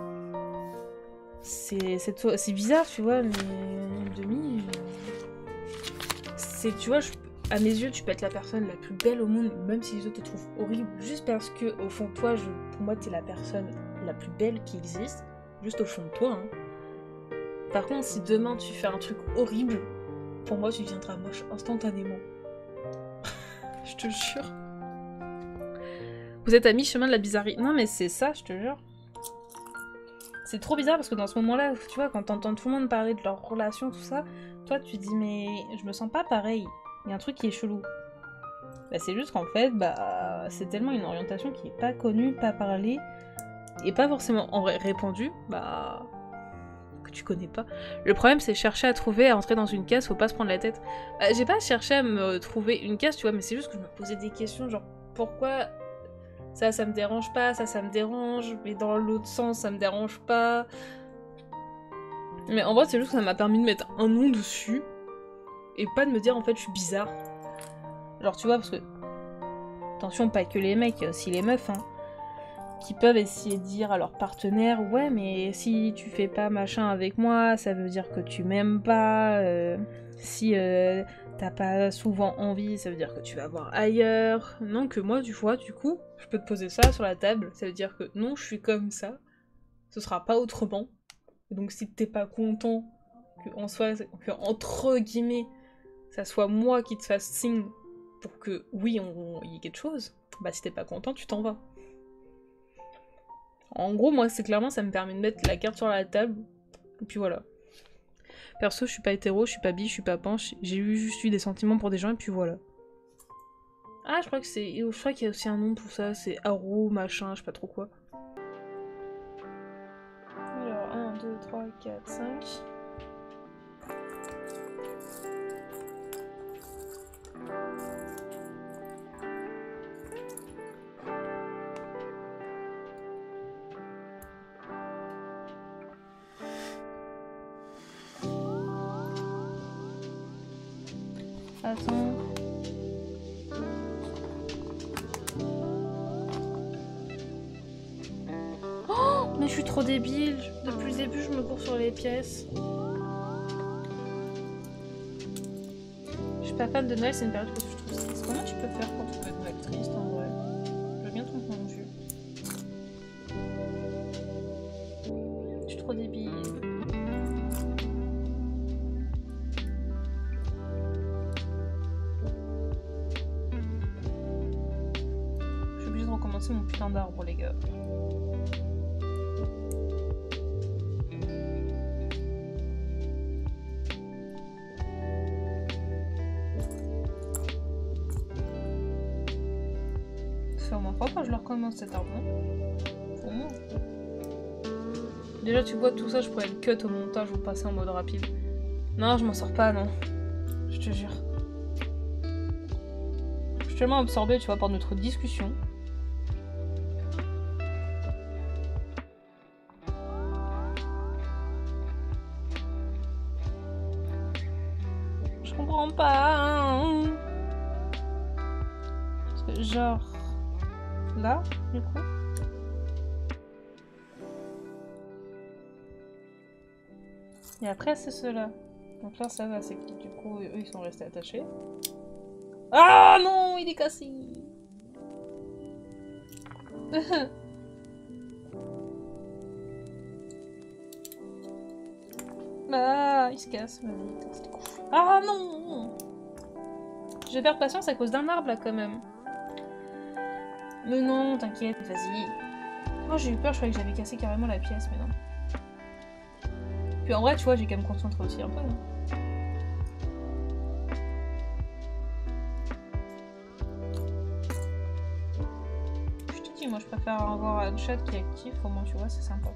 c'est bizarre, tu vois, mais demi. Tu vois, à mes yeux, tu peux être la personne la plus belle au monde, même si les autres te trouvent horrible, juste parce que au fond de toi, pour moi, t'es la personne la plus belle qui existe, juste au fond de toi. Hein. Par contre, si demain tu fais un truc horrible, pour moi, tu deviendras moche instantanément. Je te jure. Vous êtes à mi-chemin de la bizarrerie. Non, mais c'est ça, je te jure. C'est trop bizarre parce que dans ce moment-là, tu vois, quand t'entends tout le monde parler de leur relation, tout ça, toi, tu te dis, mais je me sens pas pareil. Il y a un truc qui est chelou. Bah, c'est juste qu'en fait, bah, c'est tellement une orientation qui est pas connue, pas parlée, et pas forcément en vrai répandue, bah, que tu connais pas. Le problème, c'est chercher à trouver, à entrer dans une case, faut pas se prendre la tête. J'ai pas cherché à me trouver une case, tu vois, mais c'est juste que je me posais des questions, genre, pourquoi ça me dérange pas, ça me dérange, mais dans l'autre sens, ça me dérange pas. Mais en vrai, c'est juste que ça m'a permis de mettre un nom dessus, et pas de me dire, en fait, je suis bizarre. Genre, tu vois, parce que... Attention, pas que les mecs, il y a aussi les meufs, hein, qui peuvent essayer de dire à leur partenaire, ouais, mais si tu fais pas machin avec moi, ça veut dire que tu m'aimes pas, si t'as pas souvent envie, ça veut dire que tu vas voir ailleurs. Non, que moi, tu vois, du coup, je peux te poser ça sur la table, ça veut dire que non, je suis comme ça, ce sera pas autrement. Et donc si t'es pas content que entre guillemets, ça soit moi qui te fasse signe pour que oui, il y ait quelque chose, bah si t'es pas content, tu t'en vas. En gros, moi, c'est clairement, ça me permet de mettre la carte sur la table, et puis voilà. Perso, je suis pas hétéro, je suis pas bi, je suis pas pan, j'ai juste eu des sentiments pour des gens, et puis voilà. Ah, je crois qu'il y a aussi un nom pour ça, c'est Aro, machin, je sais pas trop quoi. Alors, 1, 2, 3, 4, 5... Attends. Oh, mais je suis trop débile. Depuis le début, je me cours sur les pièces. Je suis pas fan de Noël, c'est une période que je trouve triste. Comment tu peux faire pour trouver Noël triste en vrai? Je veux bien ton point de vue. Je suis trop débile. Je suis obligée de recommencer mon putain d'arbre, les gars. Ça fait au moins 3 fois que je le recommence cet arbre, non? Au moins. Déjà, tu vois, tout ça, je pourrais le cut au montage ou passer en mode rapide. Non, je m'en sors pas, non. Je te jure. Je suis tellement absorbée, tu vois, par notre discussion. Je comprends pas. Hein. Parce que, genre... Là, du coup... Et après, c'est ceux-là. Donc là, ça va, c'est que du coup, eux, ils sont restés attachés. Ah non, il est cassé. Ah, il se casse. Ah non. Je vais perdre patience à cause d'un arbre, là, quand même. Mais non, t'inquiète, vas-y. Moi, j'ai eu peur, je croyais que j'avais cassé carrément la pièce, mais non. Puis en vrai, tu vois, j'ai quand même concentré aussi un peu. Hein. Je te dis, moi, je préfère avoir un chat qui est actif, au moins, tu vois, c'est sympa.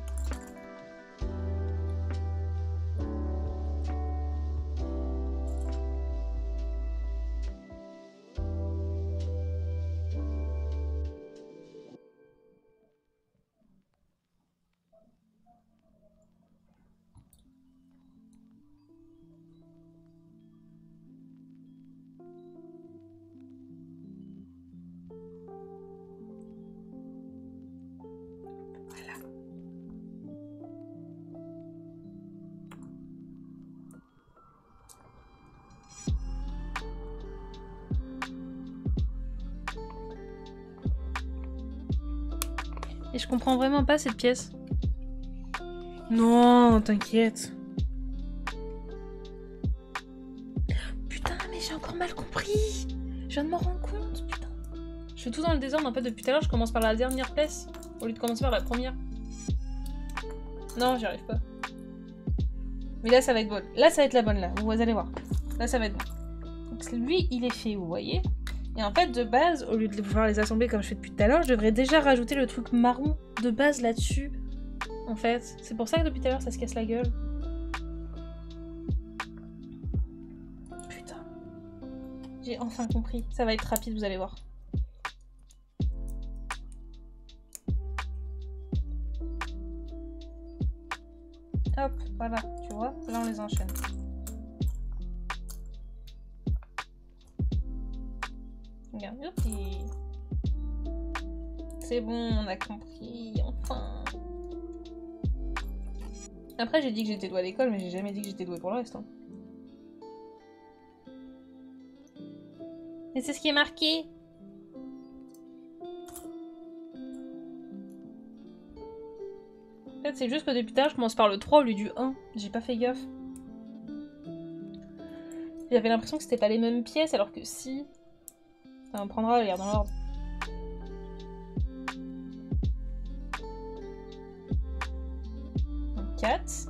Et je comprends vraiment pas cette pièce. Non, t'inquiète. Putain, mais j'ai encore mal compris. Je viens de m'en rendre compte, putain. Je fais tout dans le désordre, en fait, depuis tout à l'heure, je commence par la dernière pièce, au lieu de commencer par la première. Non, j'y arrive pas. Mais là, ça va être bon. Là, ça va être la bonne, là. Vous allez voir. Là, ça va être bon. Donc, lui, il est fait, vous voyez. Et en fait, de base, au lieu de pouvoir les assembler comme je fais depuis tout à l'heure, je devrais déjà rajouter le truc marron de base là-dessus. En fait, c'est pour ça que depuis tout à l'heure, ça se casse la gueule. Putain. J'ai enfin compris. Ça va être rapide, vous allez voir. Hop, voilà, tu vois, là on les enchaîne. Regarde, youpi. C'est bon, on a compris, enfin. Après j'ai dit que j'étais douée à l'école, mais j'ai jamais dit que j'étais douée pour le reste. Hein. Et c'est ce qui est marqué. En fait, c'est juste que depuis tard, je commence par le 3 au lieu du 1. J'ai pas fait gaffe. J'avais l'impression que c'était pas les mêmes pièces, alors que si. Ça me prendra à lire dans l'ordre. Donc 4.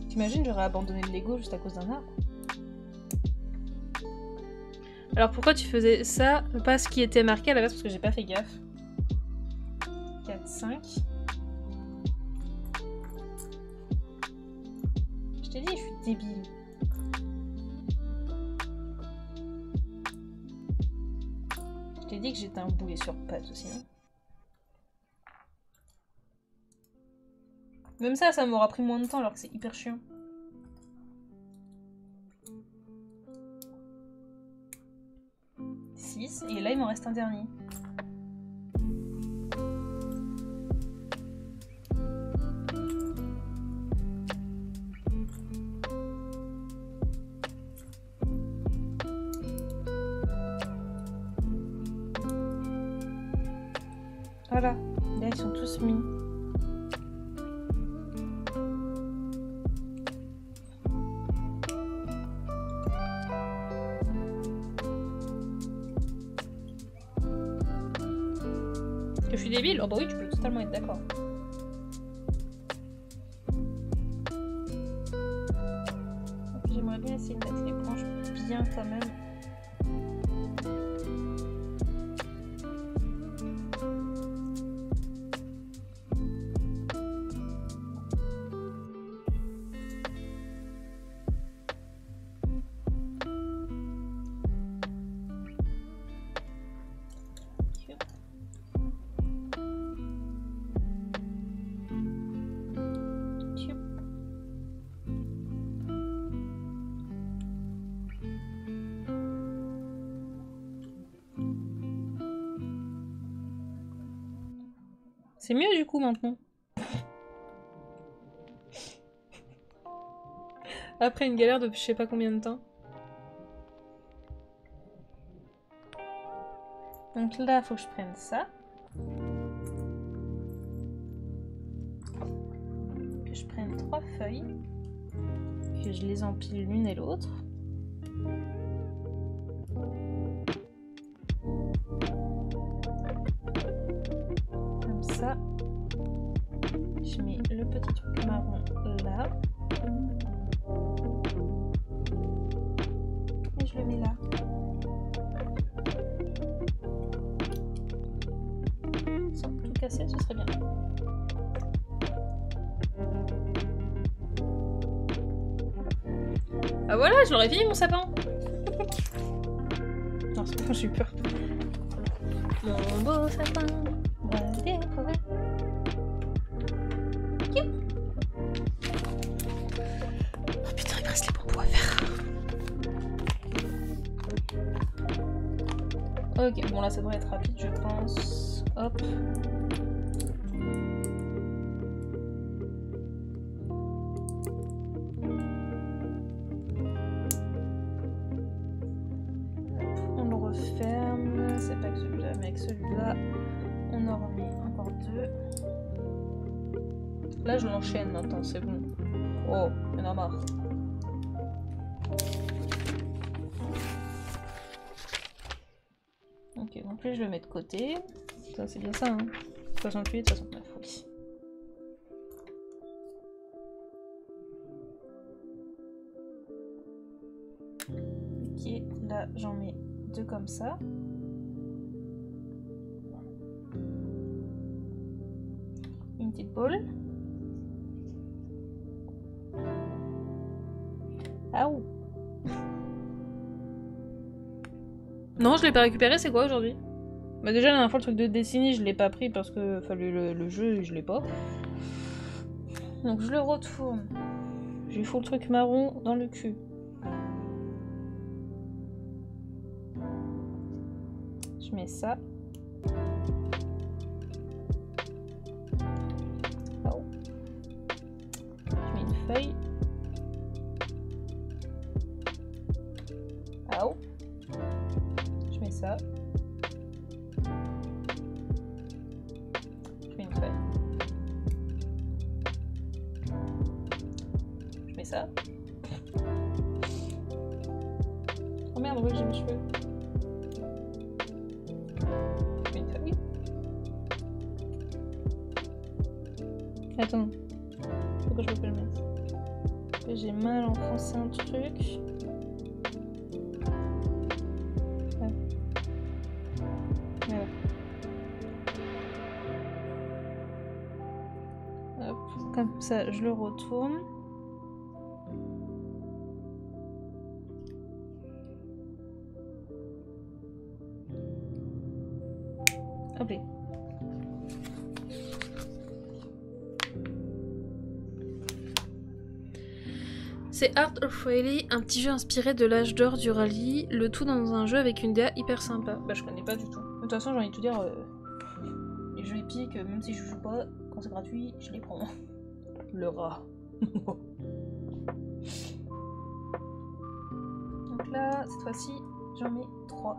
T'imagines, j'aurais abandonné le Lego juste à cause d'un arbre. Alors pourquoi tu faisais ça? Pas ce qui était marqué à la base parce que j'ai pas fait gaffe. 4, 5. Je t'ai dit, je suis débile. Je t'ai dit que j'étais un boulet sur pattes aussi. Hein. Même ça m'aura pris moins de temps alors que c'est hyper chiant. Et là il m'en reste un dernier. Voilà, là ils sont tous mis. Je suis débile? Oh bah oui, tu peux totalement être d'accord. J'aimerais bien essayer de mettre les planches bien quand même. C'est mieux du coup maintenant. Après une galère de je sais pas combien de temps. Donc là, faut que je prenne ça. Que je prenne 3 feuilles. Que je les empile l'une et l'autre. Ça, je mets le petit truc marron là et je le mets là. Sans tout casser, ce serait bien. Ah voilà, je l'aurais fini mon sapin. Non, c'est bon, j'ai eu peur. Mon beau sapin. Oh putain, il me reste les bambous à faire. Ok, bon là ça devrait être rapide je pense. Hop. Là, je l'enchaîne maintenant, c'est bon. Oh, il y en a marre. Ok, donc lui, je le mets de côté. Ça, c'est bien ça, hein. 68, 69, oui. Ok, là, j'en mets 2 comme ça. Une petite boule. Ah ouh. Non, je l'ai pas récupéré, c'est quoi aujourd'hui? Bah déjà, la dernière fois, le truc de Destiny, je l'ai pas pris parce que fallait le jeu et je l'ai pas. Donc je le retourne. Je lui fous le truc marron dans le cul. Je mets ça. Oh. Je mets une feuille. Ah oh. Je mets ça. Je mets une feuille. Je mets ça. Oh merde, oui, j'ai mes cheveux. Je mets une feuille. Attends. Pourquoi je peux pas le mettre? J'ai mal enfoncé un truc. Comme ça, je le retourne. Hop là. C'est Art of Rally, un petit jeu inspiré de l'âge d'or du rallye, le tout dans un jeu avec une DA hyper sympa. Bah je connais pas du tout. De toute façon j'ai envie de te dire, les jeux épiques, même si je joue pas, quand c'est gratuit, je les prends. Le rat. Donc là, cette fois-ci, j'en mets 3.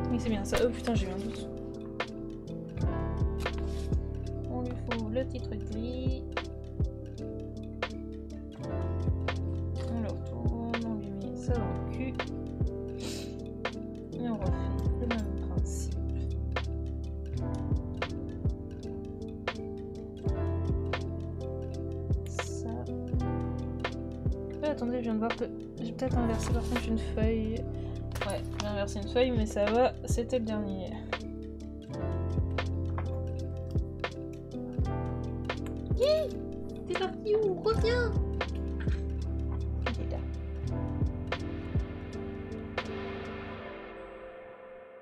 Oui, c'est bien ça. Oh putain, j'ai eu un doute. On lui fout le petit truc gris. On le retourne, on lui met ça dans le cul. Et on refait le même principe. Ça. Ah, attendez, je viens de voir que j'ai peut-être inversé par contre une feuille. Ouais, j'ai inversé une feuille, mais ça va, c'était le dernier. Hi, t'es parti où? Reviens! Il est là.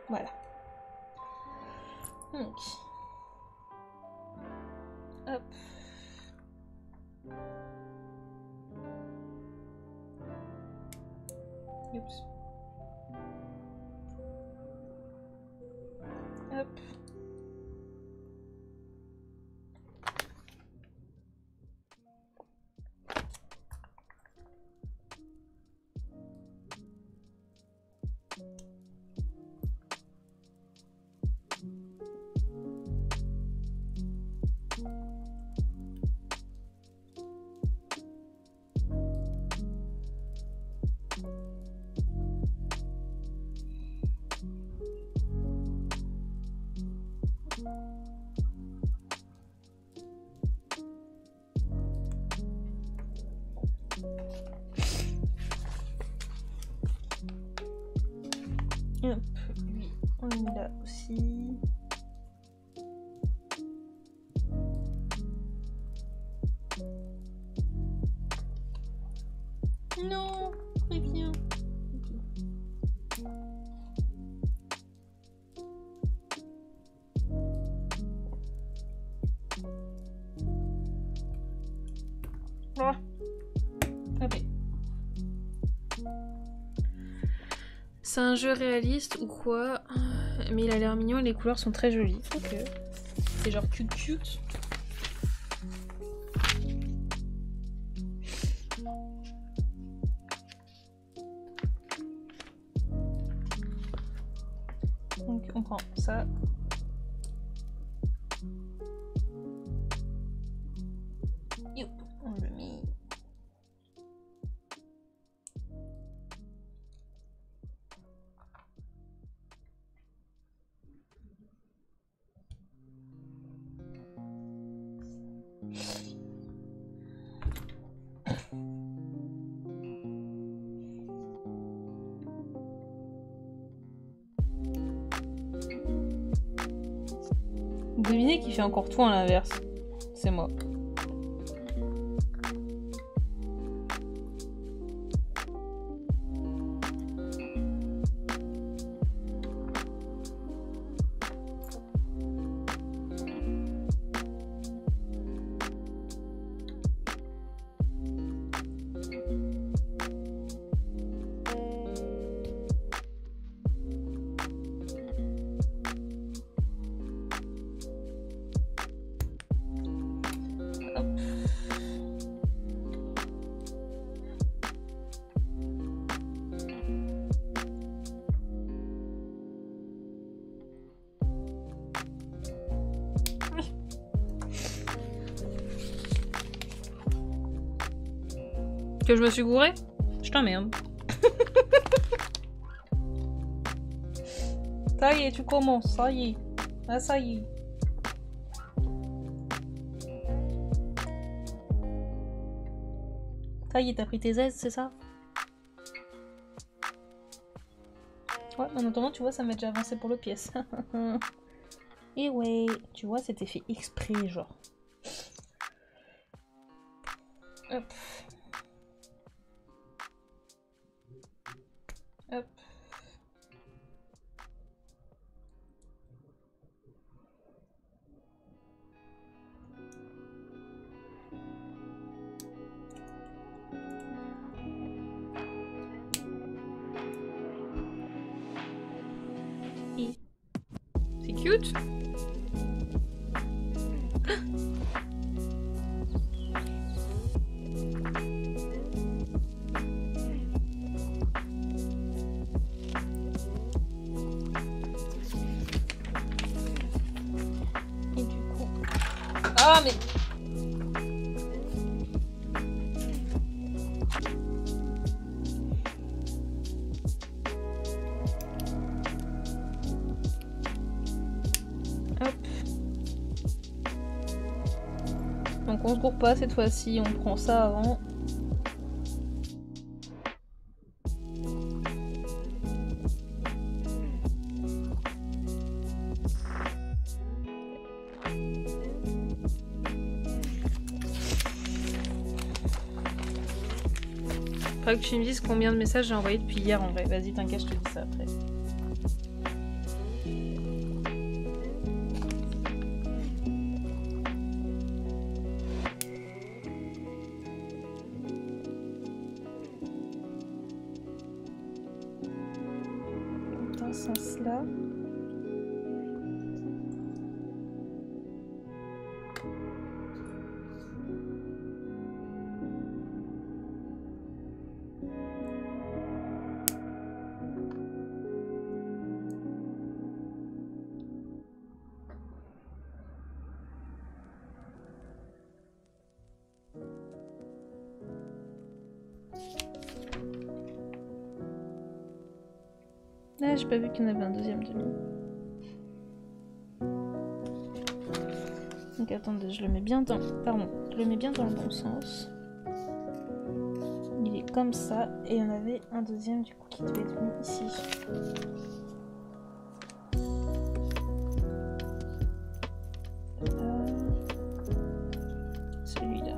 Voilà. Donc. Hop. Oups. Hop. Hop, lui, on le met là aussi. Non, très bien. Voilà. Ok. C'est un jeu réaliste ou quoi? Mais il a l'air mignon et les couleurs sont très jolies. Ok. C'est genre cute. Donc on prend ça. Youp, on le met. Devinez qui fait encore tout à l'inverse. C'est moi. Que je me suis gourée? Je t'emmerde. Ça y est, tu commences, ça y est. Ah, ça y est. Ça y est, t'as pris tes aises, c'est ça? Ouais, en attendant, tu vois, ça m'a déjà avancé pour le pièce. Et ouais, tu vois, c'était fait exprès, genre. Hop. Hop. C'est cute. Et du coup... Ah mais... Donc on se court pas cette fois-ci, on prend ça avant. Faudrait que tu me dises combien de messages j'ai envoyé depuis hier en vrai. Vas-y, t'inquiète, je te dis ça après. Dans ce sens-là. Ah, j'ai pas vu qu'il y en avait un deuxième demi. Donc attendez, je le mets bien dans... Pardon, je le mets bien dans le bon sens. Il est comme ça, et il y en avait un deuxième du coup qui devait être mis ici. Celui-là.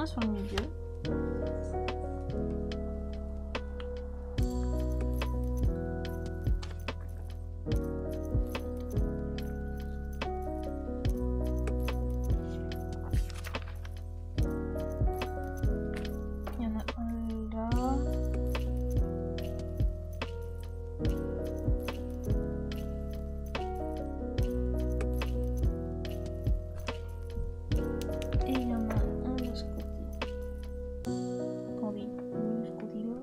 un sur le milieu. Il y en a un là. Et il y en a un de ce côté. Attendez, de ce côté-là.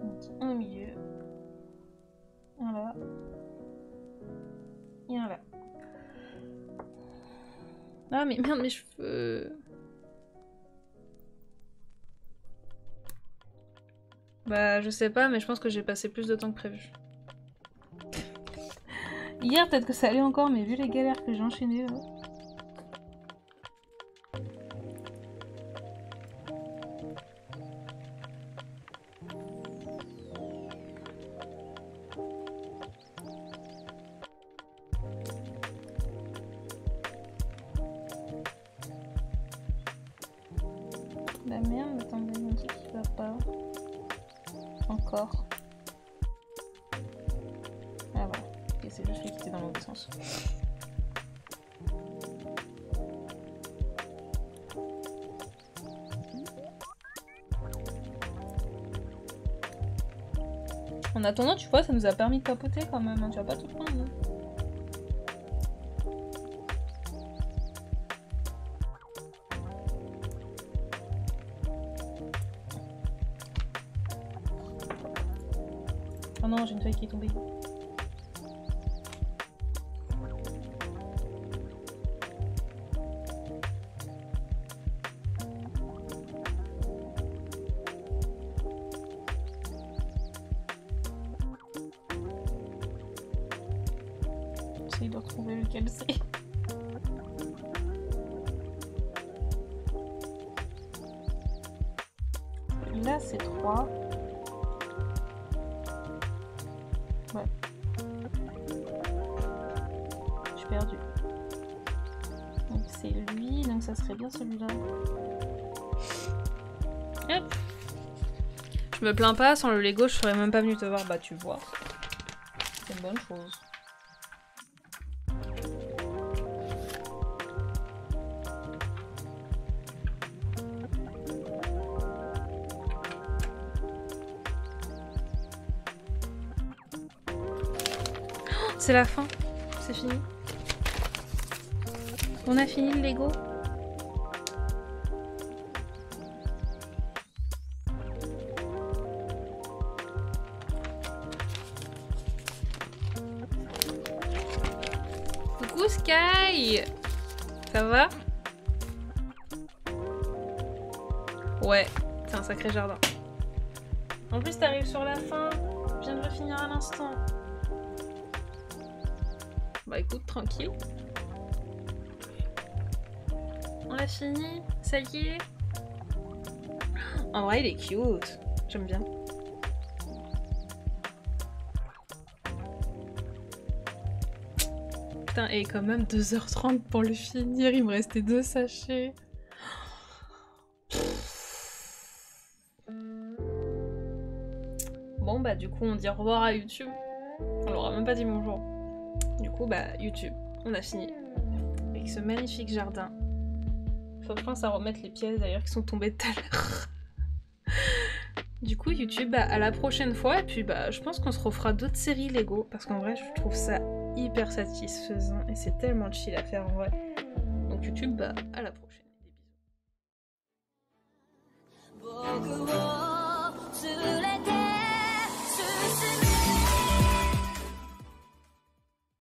Donc, un au milieu. Un là. Et un là. Ah mais merde, mes cheveux. Bah je sais pas, mais je pense que j'ai passé plus de temps que prévu. Hier peut-être que ça allait encore, mais vu les galères que j'ai enchaînées là... La merde, attendez, il y a un truc qui va pas. Encore. Ah voilà, ok, c'est juste lui qui était dans le mauvais sens. En attendant, tu vois, ça nous a permis de papoter quand même, hein. Tu vas pas tout prendre. Hein. Oh non, j'ai une feuille qui est tombée. J'essaye de retrouver lequel c'est. Là, c'est 3. Ouais. Je suis perdue. Donc c'est lui, donc ça serait bien celui-là. Hop. Je me plains pas, sans le Lego je serais même pas venue te voir, bah tu vois. C'est une bonne chose. C'est la fin, c'est fini. On a fini le Lego. Coucou Sky. Ça va? Ouais, c'est un sacré jardin. En plus t'arrives sur la fin, je viens de le finir à l'instant. Bah écoute, tranquille. On l'a fini, ça y est. En vrai, il est cute. J'aime bien. Putain, et quand même 2h30 pour le finir, il me restait 2 sachets. Bon bah du coup on dit au revoir à YouTube. On leur a même pas dit bonjour. Du coup, bah, YouTube, on a fini avec ce magnifique jardin. Faut que je pense à remettre les pièces d'ailleurs qui sont tombées tout à l'heure. Du coup, YouTube, bah, à la prochaine fois. Et puis, bah, je pense qu'on se refera d'autres séries Lego. Parce qu'en vrai, je trouve ça hyper satisfaisant. Et c'est tellement chill à faire en vrai. Donc, YouTube, bah, à la prochaine.